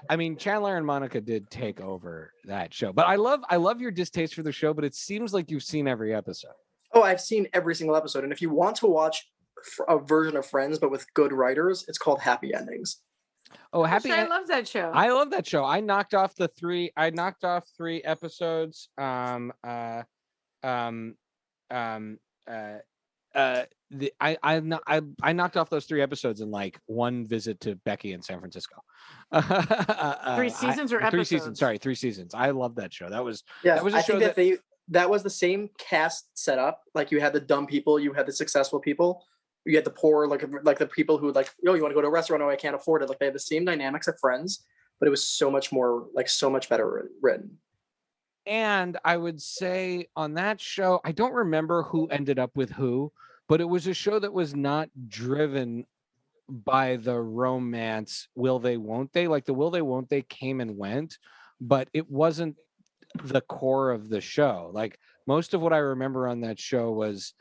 I mean, Chandler and Monica did take over that show, but I love your distaste for the show. But it seems like you've seen every episode. Oh, I've seen every single episode, and if you want to watch a version of Friends but with good writers, it's called Happy Endings. Oh, I love that show. I love that show. I knocked off 3 episodes. I knocked off those 3 episodes in like one visit to Becky in San Francisco. 3 seasons or episodes? 3 seasons. Sorry, 3 seasons. I love that show. That was I think that was the same cast setup. Like you had the dumb people, you had the successful people. You had the poor, like the people who like, you want to go to a restaurant? Oh, I can't afford it. Like they had the same dynamics of Friends, but it was so much more, like so much better written. And I would say on that show, I don't remember who ended up with who, but it was a show that was not driven by the romance. Will they, won't they? Like the will they, won't they came and went, but it wasn't the core of the show. Like most of what I remember on that show was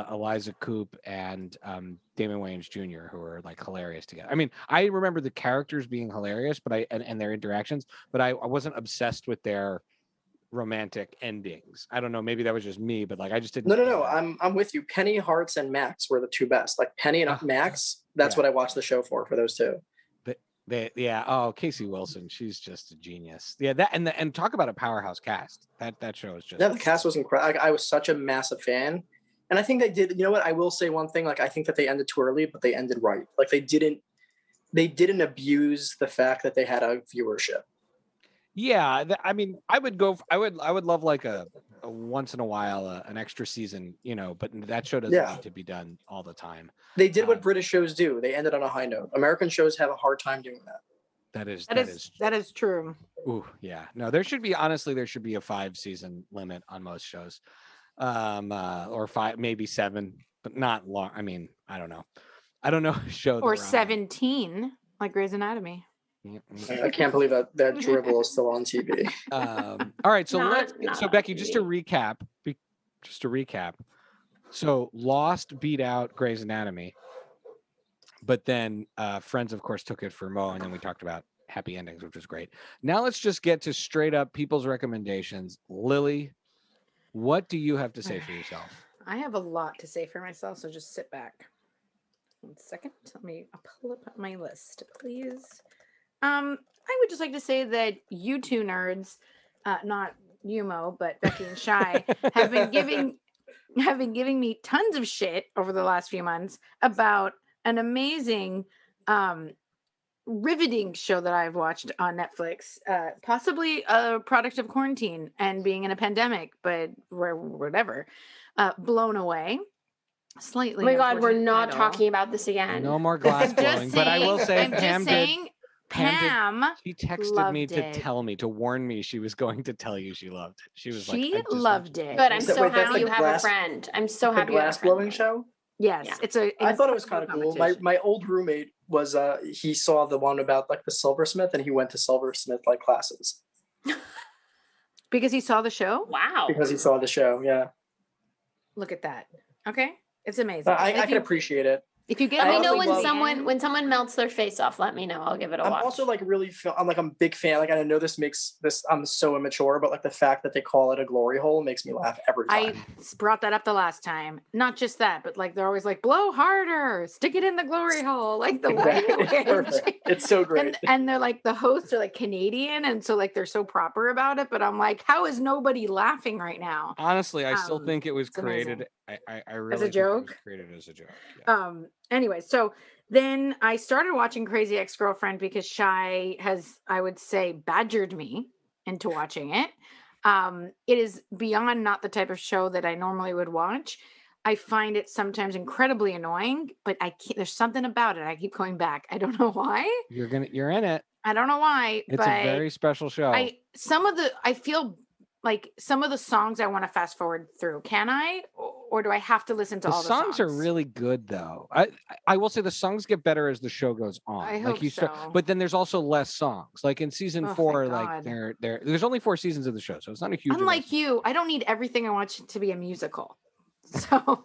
Eliza Coupe and Damon Wayans Jr., who were like hilarious together. I mean, I remember the characters being hilarious, but and their interactions, but I wasn't obsessed with their romantic endings. I don't know, maybe that was just me, but like I just didn't. No. I'm with you. Penny, Hearts, and Max were the 2 best. Like Penny and Max, that's what I watched the show for those 2. Casey Wilson, she's just a genius. Yeah, that and talk about a powerhouse cast. That show is just the cast was incredible. I was such a massive fan, and I think they did. You know what? I will say one thing. Like I think that they ended too early, but they ended right. Like they didn't abuse the fact that they had a viewership. Yeah, I mean, I would love like a once in a while an extra season, but that show doesn't need to be done all the time. They did what British shows do. They ended on a high note. American shows have a hard time doing that. That is true. Ooh, yeah. No, there should be a 5-season limit on most shows, or 5, maybe 7, but not long. I mean, I don't know a show or 17 like Grey's Anatomy. I can't believe that dribble is still on TV. All right, so so Becky, just to recap. So Lost beat out Grey's Anatomy, but then Friends, of course, took it for Mo, and then we talked about happy endings, which was great. Now let's just get to straight up people's recommendations. Lily, what do you have to say for yourself? I have a lot to say for myself, so just sit back. 1 second. Let me pull up my list, please. I would just like to say that you 2 nerds, not you, Mo, but Becky and Shy, have been giving me tons of shit over the last few months about an amazing, riveting show that I've watched on Netflix, possibly a product of quarantine and being in a pandemic, but whatever. Blown Away. Slightly. Oh my God, we're not talking about this again. No more glass blowing, but I will say Pam she texted me to warn me she was going to tell you she loved it. She loved it. Good. I'm so happy you have a friend. I'm so happy you have a friend. Glass blowing show? Yes. Yeah. I thought it was kind of cool. My old roommate was he saw the one about like the silversmith, and he went to silversmith like classes. Because he saw the show? Wow. Because he saw the show, yeah. Look at that. Okay. It's amazing. I can appreciate it. If you get Let me know also when someone melts their face off. Let me know. I'll give it a watch. I'm also like I'm a big fan. Like I know this makes this I'm so immature, but like the fact that they call it a glory hole makes me laugh every time. I brought that up the last time. Not just that, but like they're always like, blow harder, stick it in the glory hole. Like the way it's so great. And they're like the hosts are like Canadian, and so like they're so proper about it. But I'm like, how is nobody laughing right now? Honestly, I still think it was created. I really as a think joke. it was created as a joke. Yeah. Anyway, so then I started watching Crazy Ex-Girlfriend because Shai has, I would say, badgered me into watching it. It is beyond not the type of show that I normally would watch. I find it sometimes incredibly annoying, but I can't, there's something about it. I keep going back. I don't know why. You're in it. I don't know why. It's a very special show. I feel like some of the songs I want to fast forward through. Can I, or do I have to listen to all the songs? The songs are really good, though. I will say the songs get better as the show goes on. I hope so. But then there's also less songs. Like in season 4, like there's only 4 seasons of the show, so it's not a huge. Unlike you, I don't need everything I watch to be a musical. So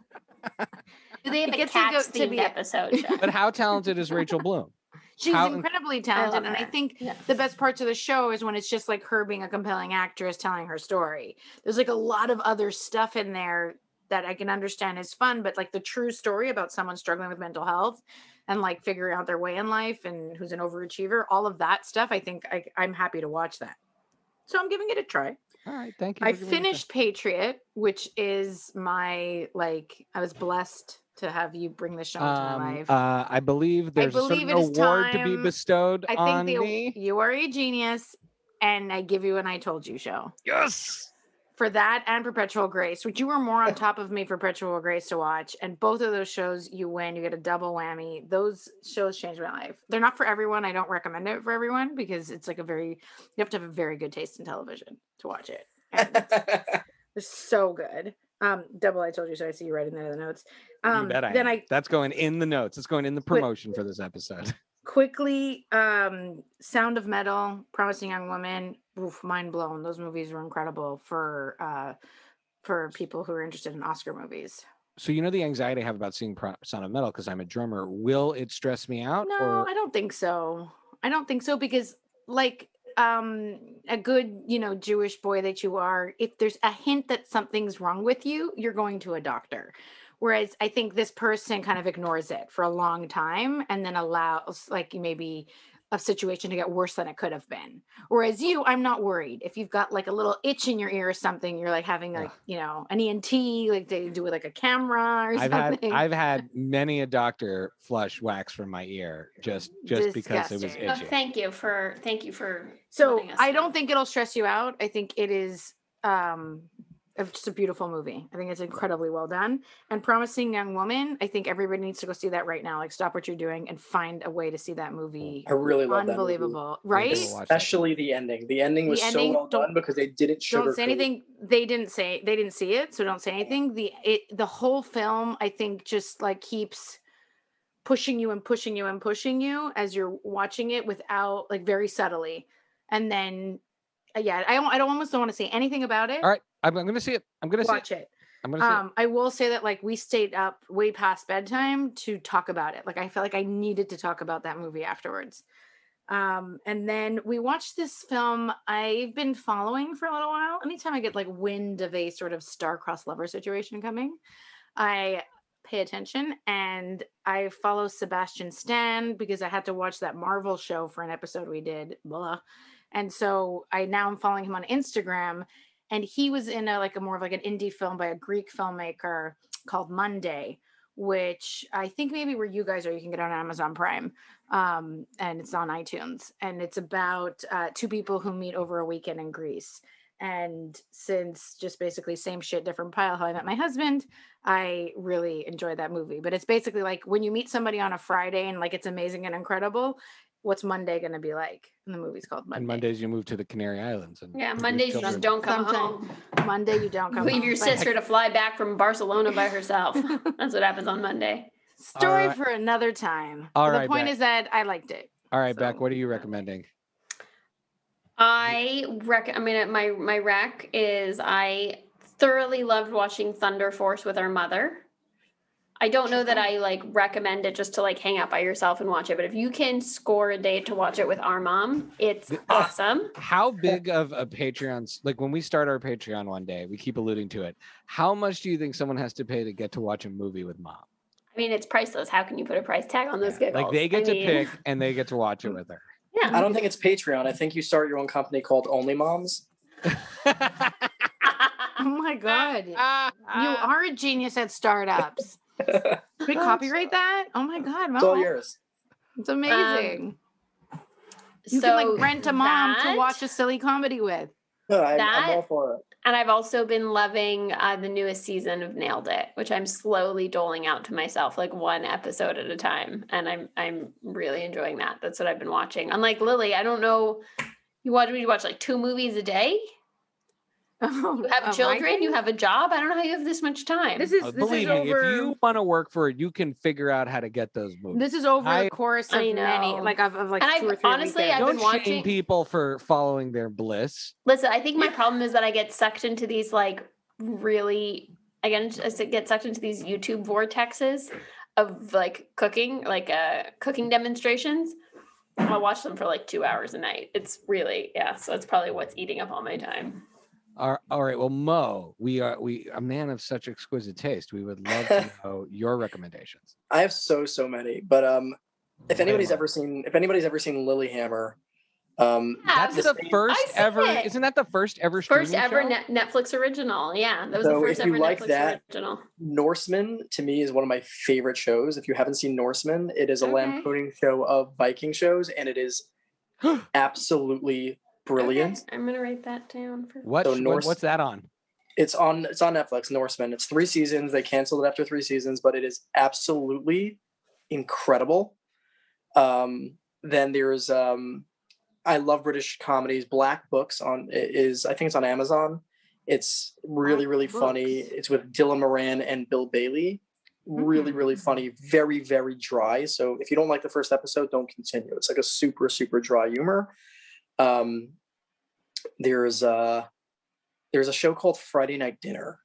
do they have a Cats themed episode? But how talented is Rachel Bloom? She's incredibly talented, and I think the best parts of the show is when it's just like her being a compelling actress telling her story. There's like a lot of other stuff in there that I can understand is fun, but like the true story about someone struggling with mental health and like figuring out their way in life and who's an overachiever, all of that stuff, I think I'm happy to watch that. So I'm giving it a try. All right, thank you. I finished Patriot, which is my, like, I was blessed to have you bring the show into my life. I believe there's a certain award to be bestowed on me. You are a genius, and I give you an I Told You show. Yes! For that and Perpetual Grace, which you were more on top of me for Perpetual Grace to watch, and both of those shows you win, you get a double whammy. Those shows changed my life. They're not for everyone. I don't recommend it for everyone because it's like you have to have a very good taste in television to watch it. And they're so good. Double I Told You, so I see you writing that in the notes. You bet that's going in the notes. It's going in the promotion for this episode. Quickly, Sound of Metal, Promising Young Woman, mind blown. Those movies were incredible for people who are interested in Oscar movies. So you know the anxiety I have about seeing Sound of Metal because I'm a drummer. Will it stress me out? No, I don't think so. I don't think so because like a good, Jewish boy that you are, if there's a hint that something's wrong with you, you're going to a doctor. Whereas I think this person kind of ignores it for a long time and then allows like maybe a situation to get worse than it could have been. Whereas you, I'm not worried. If you've got like a little itch in your ear or something, you're like having like, an ENT, like they do with like a camera or something. I've had many a doctor flush wax from my ear just because it was itchy. Oh, thank you for So I don't think it'll stress you out. I think it is just a beautiful movie. I think it's incredibly well done. And Promising Young Woman, I think everybody needs to go see that right now. Like stop what you're doing and find a way to see that movie. I really love that movie. Unbelievable, right? Especially the ending. The ending was so well done because they didn't sugarcoat. Don't say anything. They didn't see it, so don't say anything. The whole film, I think, just like keeps pushing you and pushing you and pushing you as you're watching it without like very subtly. And then I almost don't want to say anything about it. All right. I'm going to see it. I'm going to watch it. I'm going to see it. I will say that like we stayed up way past bedtime to talk about it. Like I felt like I needed to talk about that movie afterwards. And then we watched this film I've been following for a little while. Anytime I get like wind of a sort of star-crossed lover situation coming, I pay attention and I follow Sebastian Stan because I had to watch that Marvel show for an episode we did. Blah. And so now I'm following him on Instagram. And he was in a more of like an indie film by a Greek filmmaker called Monday, which I think maybe where you guys are, you can get on Amazon Prime. And it's on iTunes. And it's about 2 people who meet over a weekend in Greece. And since just basically same shit, different pile, how I met my husband, I really enjoyed that movie. But it's basically like when you meet somebody on a Friday and like it's amazing and incredible, what's Monday going to be like? And the movie's called Monday. And Mondays you move to the Canary Islands. And Mondays you just don't come home. Monday you don't come Leave home. Your sister to fly back from Barcelona by herself. That's what happens on Monday. Story for another time. The point is that I liked it. All right, Beck, what are you recommending? My rec is I thoroughly loved watching Thunder Force with our mother. I don't know that I like recommend it just to like hang out by yourself and watch it, but if you can score a date to watch it with our mom, it's awesome. How big of a Patreon's, like when we start our Patreon one day, we keep alluding to it. How much do you think someone has to pay to get to watch a movie with mom? I mean, it's priceless. How can you put a price tag on those giggles? Like they get to pick and they get to watch it with her. Yeah. I don't think it's Patreon. I think you start your own company called Only Moms. Oh my God. You are a genius at startups. Can we copyright that? Oh my God, Mo. It's all yours. It's amazing. You can like rent a mom to watch a silly comedy with. No, I'm all for it. And I've also been loving the newest season of Nailed It, which I'm slowly doling out to myself, like one episode at a time. And I'm really enjoying that. That's what I've been watching. Unlike Lily, I don't know. You watch like 2 movies a day? You have children, you have a job. I don't know how you have this much time. Believe me, if you want to work for it, you can figure out how to get those movies. This is over the course of many, like of like and 2 or 3 honestly, weekends. I've been watching shame people for following their bliss. Listen, I think my problem is that I get sucked into these like really, get sucked into these YouTube vortexes of like cooking, cooking demonstrations. I watch them for like 2 hours a night. It's really, so it's probably what's eating up all my time. All right. Well, Mo, we a man of such exquisite taste. We would love to know your recommendations. I have so many, but if anybody's ever seen Lilyhammer, that's the first ever. Isn't that the first ever Netflix original? Yeah, that was the first ever Netflix original. Norseman to me is one of my favorite shows. If you haven't seen Norseman, it is a lampooning show of Viking shows, and it is absolutely brilliant. Okay, I'm gonna write that down. What's that on? It's on Netflix. Norseman. It's 3 seasons. They canceled it after 3 seasons, but it is absolutely incredible. Then there's I love British comedies. Black Books I think it's on Amazon. It's really funny. It's with Dylan Moran and Bill Bailey. Really funny. Very, very dry. So if you don't like the first episode, don't continue. It's like a super dry humor. There's a show called Friday Night Dinner.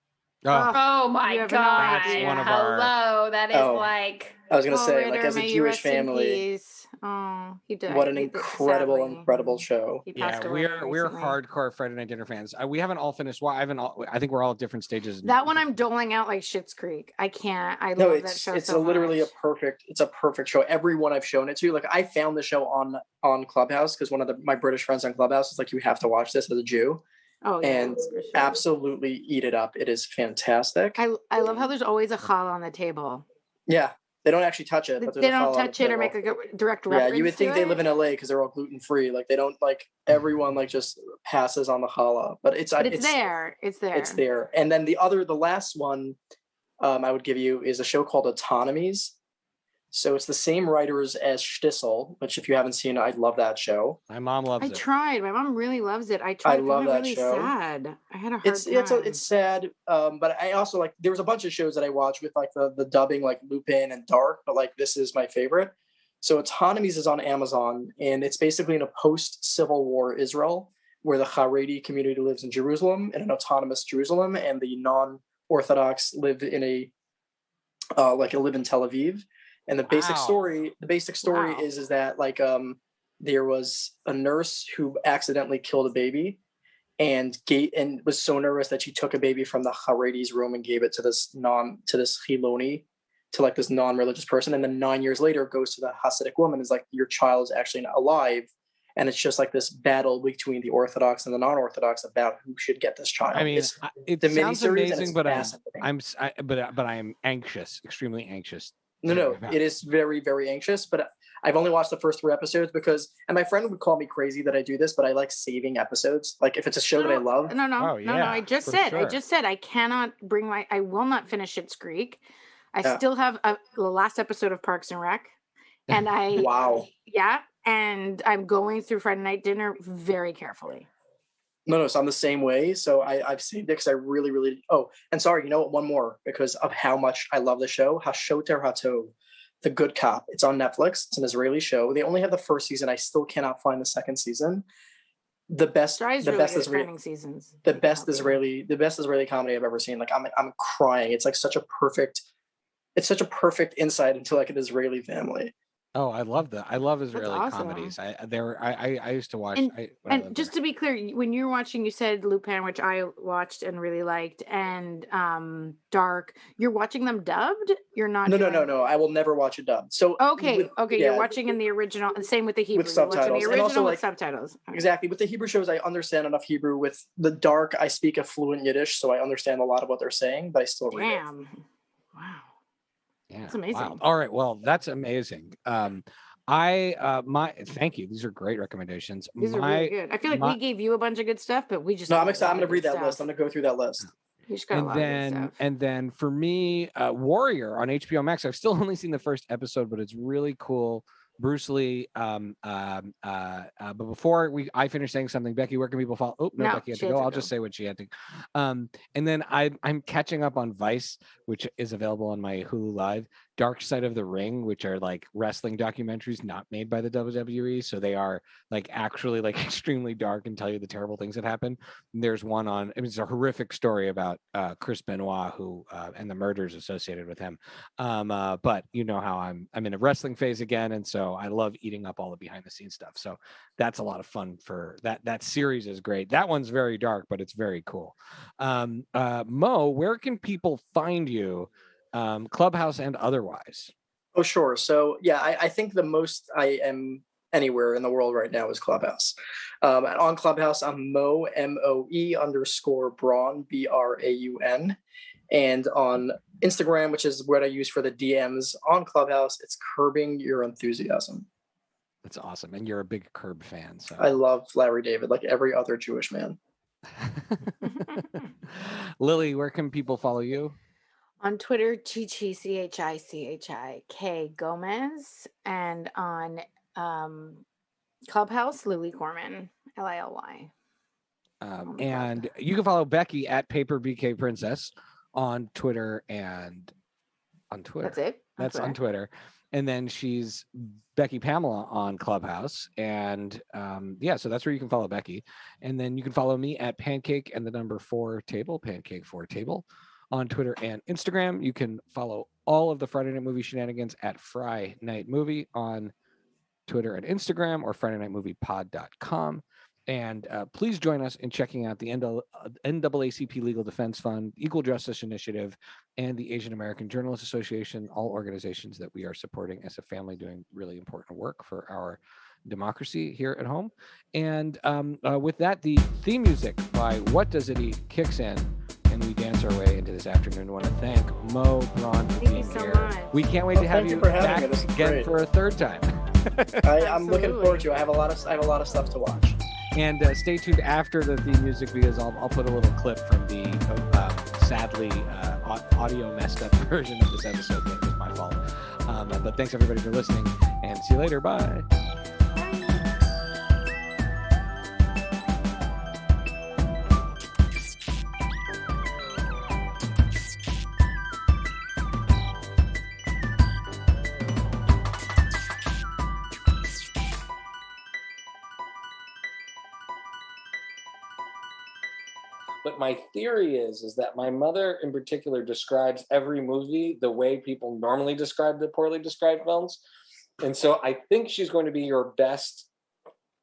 Oh my God! That's one of Hello, that is like. I was gonna say, like, as a Jewish family. Oh, he died. What an incredible show! Yeah, we're hardcore Friday Night Dinner fans. We haven't all finished. Well, I think we're all at different stages. That one I'm doling out like Schitt's Creek. I can't. I love that show. It's literally a perfect show. Everyone I've shown it to, like, I found the show on Clubhouse because one of my British friends on Clubhouse is like, you have to watch this as a Jew. Oh, yeah, and absolutely eat it up. It is fantastic. I love how there's always a challah on the table. Yeah, they don't actually touch it. But they don't touch it or make a direct reference. Yeah, you would think they live in LA because they're all gluten free. Like, they don't, like, everyone like just passes on the challah. But it's there. It's there. And then the last one I would give you is a show called Autonomies. So it's the same writers as Shtisel, which if you haven't seen, I love that show. My mom loves it. I tried. My mom really loves it. I tried. I love that show. Sad. I had a hard time. It's sad. But I also like. There was a bunch of shows that I watched with like the dubbing, like Lupin and Dark. But like this is my favorite. So Autonomies is on Amazon, and it's basically in a post-Civil War Israel where the Haredi community lives in Jerusalem, in an autonomous Jerusalem, and the non-Orthodox live in live in Tel Aviv. And the basic story is that like there was a nurse who accidentally killed a baby and was so nervous that she took a baby from the Haredi's room and gave it to this Chiloni, to like this non-religious person. And then 9 years later goes to the Hasidic woman, is like, your child is actually not alive. And it's just like this battle between the Orthodox and the non-Orthodox about who should get this child. I mean, it sounds amazing, but I'm anxious, extremely anxious. No, it is very, very anxious, but I've only watched the first 3 episodes and my friend would call me crazy that I do this, but I like saving episodes. Like if it's a show that I love. No. I just said, I will not finish Schitt's Creek. I still have the last episode of Parks and Rec. And wow. Yeah. And I'm going through Friday Night Dinner very carefully. No, so I'm the same way. So I've saved it because I really, really. Oh, and sorry, you know what? One more because of how much I love the show. Hashoter Hatov, The Good Cop. It's on Netflix. It's an Israeli show. They only have the first season. I still cannot find the second season. The best Israeli comedy I've ever seen. Like I'm crying. It's like such a perfect it's such a perfect insight into like an Israeli family. Oh, I love that. I love Israeli awesome. comedies. I used to watch. And just to be clear, when you're watching, you said Lupin, which I watched and really liked, and Dark. You're watching them dubbed. You're not. No. I will never watch a dub. So okay. You're watching in the original, and same with the Hebrew. With subtitles, you're watching the original and also, with like, subtitles. Exactly. With the Hebrew shows, I understand enough Hebrew. With the Dark, I speak a fluent Yiddish, so I understand a lot of what they're saying, but I still read it. Damn. Wow. Yeah, that's amazing. Wow. All right. Well, that's amazing. Thank you. These are great recommendations. These are really good. I feel like we gave you a bunch of good stuff, but we just. No, I'm excited. I'm going to read that list. I'm going to go through that list. You just got a lot of good stuff. And then for me, Warrior on HBO Max. I've still only seen the first episode, but it's really cool. Bruce Lee. But before I finish saying something, Becky, where can people follow? Oh, no, Becky had to go. I'll just say what she had to. And then I'm catching up on Vice, which is available on my Hulu Live. Dark Side of the Ring, which are like wrestling documentaries not made by the WWE, so they are like actually like extremely dark and tell you the terrible things that happen. And there's one on. It's a horrific story about Chris Benoit, who and the murders associated with him. But you know how I'm in a wrestling phase again, and so I love eating up all the behind the scenes stuff. So that's a lot of fun. For that series is great. That one's very dark, but it's very cool. Moe, where can people find you? Clubhouse and otherwise? Oh, sure. So yeah, I think the most I am anywhere in the world right now is Clubhouse. On Clubhouse, I'm Moe, MOE_Braun, BRAUN. And on Instagram, which is what I use for the DMs on Clubhouse, it's Curbing Your Enthusiasm. That's awesome. And you're a big Curb fan. So I love Larry David, like every other Jewish man. Lily, where can people follow you? On Twitter, Chichik Gomez, and on Clubhouse, Lily Corman, Lily. And you can follow Becky at PaperBKPrincess on Twitter and on Twitter. That's it. That's on Twitter. And then she's Becky Pamela on Clubhouse. And so that's where you can follow Becky. And then you can follow me at Pancake and the number 4 table, Pancake 4 table. On Twitter and Instagram. You can follow all of the Friday Night Movie shenanigans at Fry Night Movie on Twitter and Instagram, or FridayNightMoviePod.com. And please join us in checking out the NAACP Legal Defense Fund, Equal Justice Initiative, and the Asian American Journalists Association, all organizations that we are supporting as a family doing really important work for our democracy here at home. And with that, the theme music by What Does It Eat kicks in, and we dance our way into this afternoon. I want to thank Moe Braun for being here. Much. We can't wait to have you back again for a third time. I'm looking forward to it. I have a lot of stuff to watch. And stay tuned after the theme music, because I'll put a little clip from the sadly audio messed up version of this episode. That was my fault. But thanks everybody for listening, and see you later. Bye. But my theory is that my mother in particular describes every movie the way people normally describe the poorly described films. And so I think she's going to be your best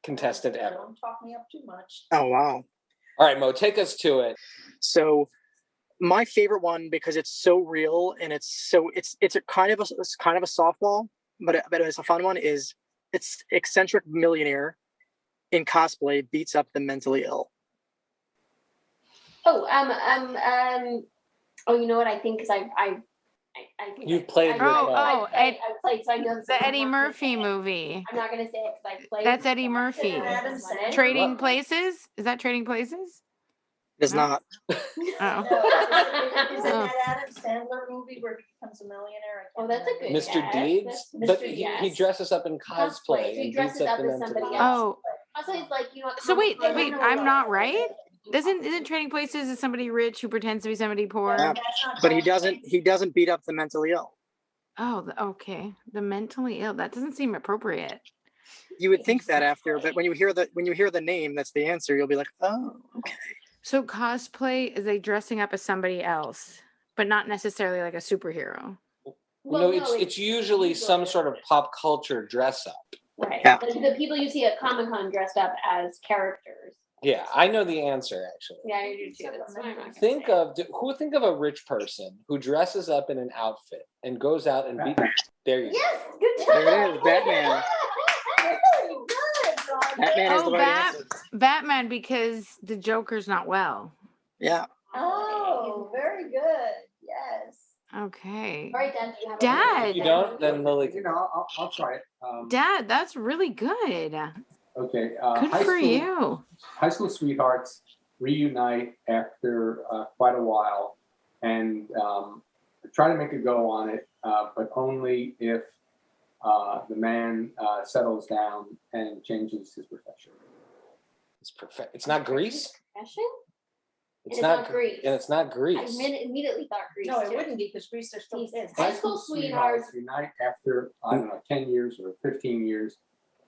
contestant ever. Don't talk me up too much. Oh, wow. All right, Moe, take us to it. So my favorite one, because it's so real and it's a kind of a softball, but it's a fun one, is it's eccentric millionaire in cosplay beats up the mentally ill. Oh, you know what? I think because I think You've played. I played, so I know the Eddie Murphy movie. I'm not gonna say it because I played. That's Eddie Murphy. Trading Places? Is that Trading Places? It's not. Is it that Adam Sandler movie where he becomes a millionaire? Oh, that's a good Mr. guess. Deeds, but he dresses up in cosplay. So he and dresses beats up the as mentally somebody ill. else. Oh. Also, it's like, you know. So wait, I'm not right? Isn't Trading Places is somebody rich who pretends to be somebody poor? Yeah, but he doesn't beat up the mentally ill. Oh, okay. The mentally ill. That doesn't seem appropriate. You would think that after, but when you hear the name, that's the answer. You'll be like, oh, okay. So cosplay is they dressing up as somebody else, but not necessarily like a superhero. Well, it's usually some sort of pop culture dress up. Right. Yeah. Like the people you see at Comic-Con dressed up as characters. Yeah, I know the answer actually. Yeah, I do too. That's why I'm not gonna Think say of a rich person who dresses up in an outfit and goes out and there you Yes, good job. There it is, Batman. Very good, Roger. Batman is the right answer. Batman, because the Joker's not well. Yeah. Oh, very good. Yes. Okay. All right, Dad, do you have Dad. If you don't, then Lily can. I'll try it. Dad, that's really good. Okay. Good for you. High school sweethearts reunite after quite a while, and try to make a go on it, but only if the man settles down and changes his profession. It's perfect. It's not Grease. Profession? It's it's not not Grease. And it's not I Grease. immediately thought Grease. No, it too. wouldn't be because Grease are still kids. High school sweethearts. Unite after 10 years or 15 years,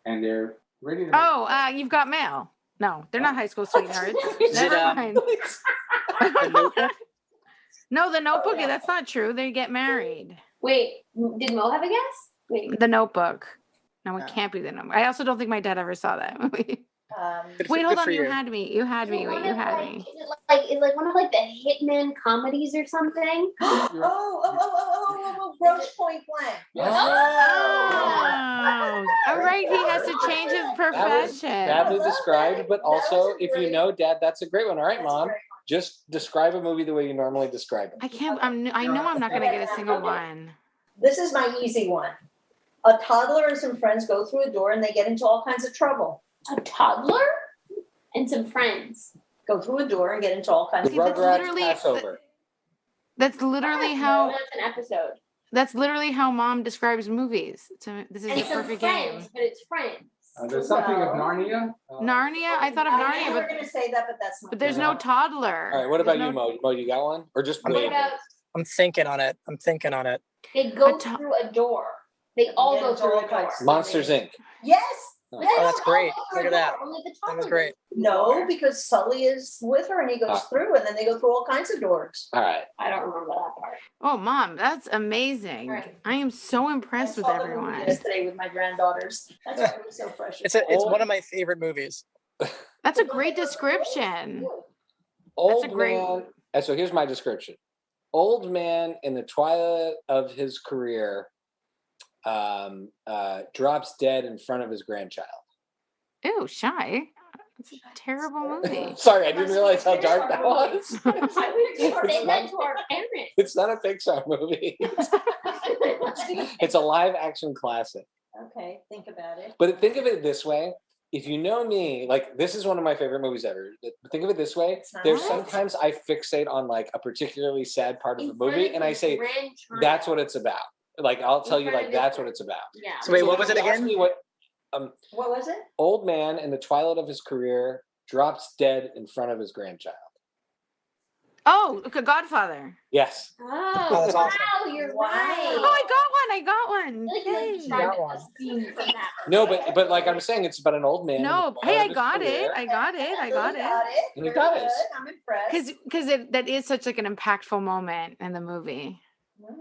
and they're ready to. Oh, You've Got Mail. No, they're not high school sweethearts. Is it, Never mind. The Notebook? No, The Notebook. That's not true. They get married. Wait, did Mo have a guess? Wait. The Notebook. No, it No. can't be The Notebook. I also don't think my dad ever saw that movie. Good Wait, for- hold good on. for You you. had me. You had me. Wait, you had me. Is it like one of like the Hitman comedies or something? Gross Point Blank. Oh, all right. He has to change his profession. Badly described, but also, if you know, Dad, that's a great one. All right, Mom. Just describe a movie the way you normally describe it. I can't. I know I'm not going to get a single one. This is my easy one. A toddler and some friends go through a door and they get into all kinds of trouble. A toddler and some friends. Go through a door and get into all kinds The of that's Rugrats literally- Passover. That's literally No, how. that's an episode. That's literally how Mom describes movies. So this is And the some perfect friends, game. but it's friends. There's something of Well, Narnia. Narnia. I thought of I Narnia, knew you were going but to say that, but that's not. but there's Yeah. no toddler. All right, what about There's you, no- Mo? Mo, you got one? Or just What wait? about I'm thinking on it. they go A to- through a door? They all Get go into through all a door. kinds of- Monsters, Inc. Yes. Oh, Yes. Oh, that's great. all go Look through at a that. door. Only the That toddler was great. No, because Sully is with her and he goes Ah. through, and then they go through all kinds of doors. All right. I don't remember that part. Oh, Mom, that's amazing. Right. I am so impressed I with saw the movie everyone. yesterday with my granddaughters. That's why it was so fresh. It's one of my favorite movies. That's a great description. Old great- man. And so here's my description. Old man in the twilight of his career drops dead in front of his grandchild. Ew, Shy. It's a terrible movie. Sorry, I didn't realize how dark that was. I would say that to our parents. It's not a Pixar movie. It's a live action classic. Okay, think about it. But think of it this way. If you know me, like this is one of my favorite movies ever. Think of it this way. It's not There's right. sometimes I fixate on like a particularly sad part of In the front movie of and I his say, grandchild. that's what it's about. Like I'll tell you front like of his that's what it's about. Yeah. So wait, what was if it you ask again? me what What was it? old man in the twilight of his career drops dead in front of his grandchild. Oh, okay, Godfather. Yes. Oh, that's awesome. wow, you're Wow. right. Oh, I got one. Like Yay. you tried Got one. a scene from that. No, but like I'm saying, it's about an old man. in No, the hey, twilight I of his got it. career. I got it. I got it. You Very got it. good. I'm impressed. Because that is such like an impactful moment in the movie.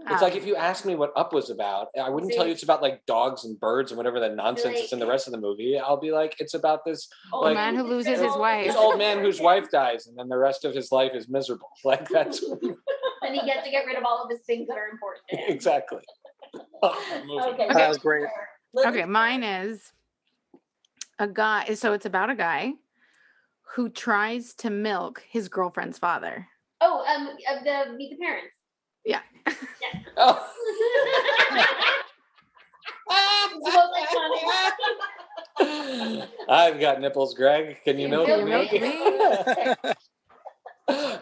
It's like if you asked me what Up was about, I wouldn't tell you it's about like dogs and birds and whatever that nonsense is in the rest of the movie. I'll be like, it's about this Oh, like- man who loses his wife. this old man whose wife dies and then the rest of his life is miserable. Like that's And he gets to get rid of all of his things that are important to him. exactly. Oh, that movie. Okay, That was great. Okay, mine is a guy. So it's about a guy who tries to milk his girlfriend's father. Oh, the Meet the Parents. Yeah. Oh. I've got nipples, Greg. Can you milk milk me? me?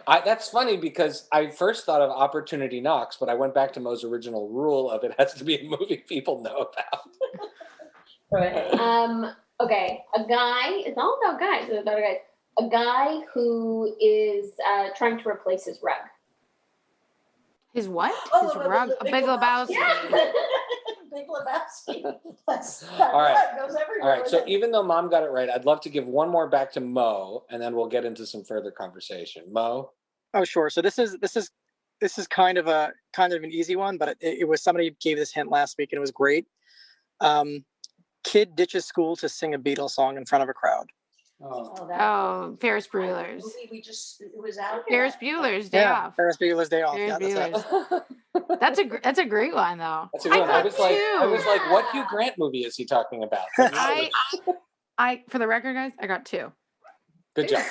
That's funny because I first thought of Opportunity Knocks, but I went back to Moe's original rule of it has to be a movie people know about. Okay, a guy. It's all about guys. It's about guys. A guy who is trying to replace his rug. His what? Oh, His rug? A Big Lebowski. Yeah. Big Lebowski. All right. Goes everywhere All right. with So it. even though Mom got it right, I'd love to give one more back to Mo, and then we'll get into some further conversation. Mo. Oh, sure. So this is this is kind of an easy one, but it was somebody gave this hint last week and it was great. Kid ditches school to sing a Beatles song in front of a crowd. Oh, Ferris Bueller's. It was out. Ferris Bueller's Day Off. Ferris Bueller's Day Off. Ferris Yeah, that's it. That's a great one though. That's a good one. I was like, two. what Hugh Grant movie is he talking about? I for the record, guys, I got 2. Good job.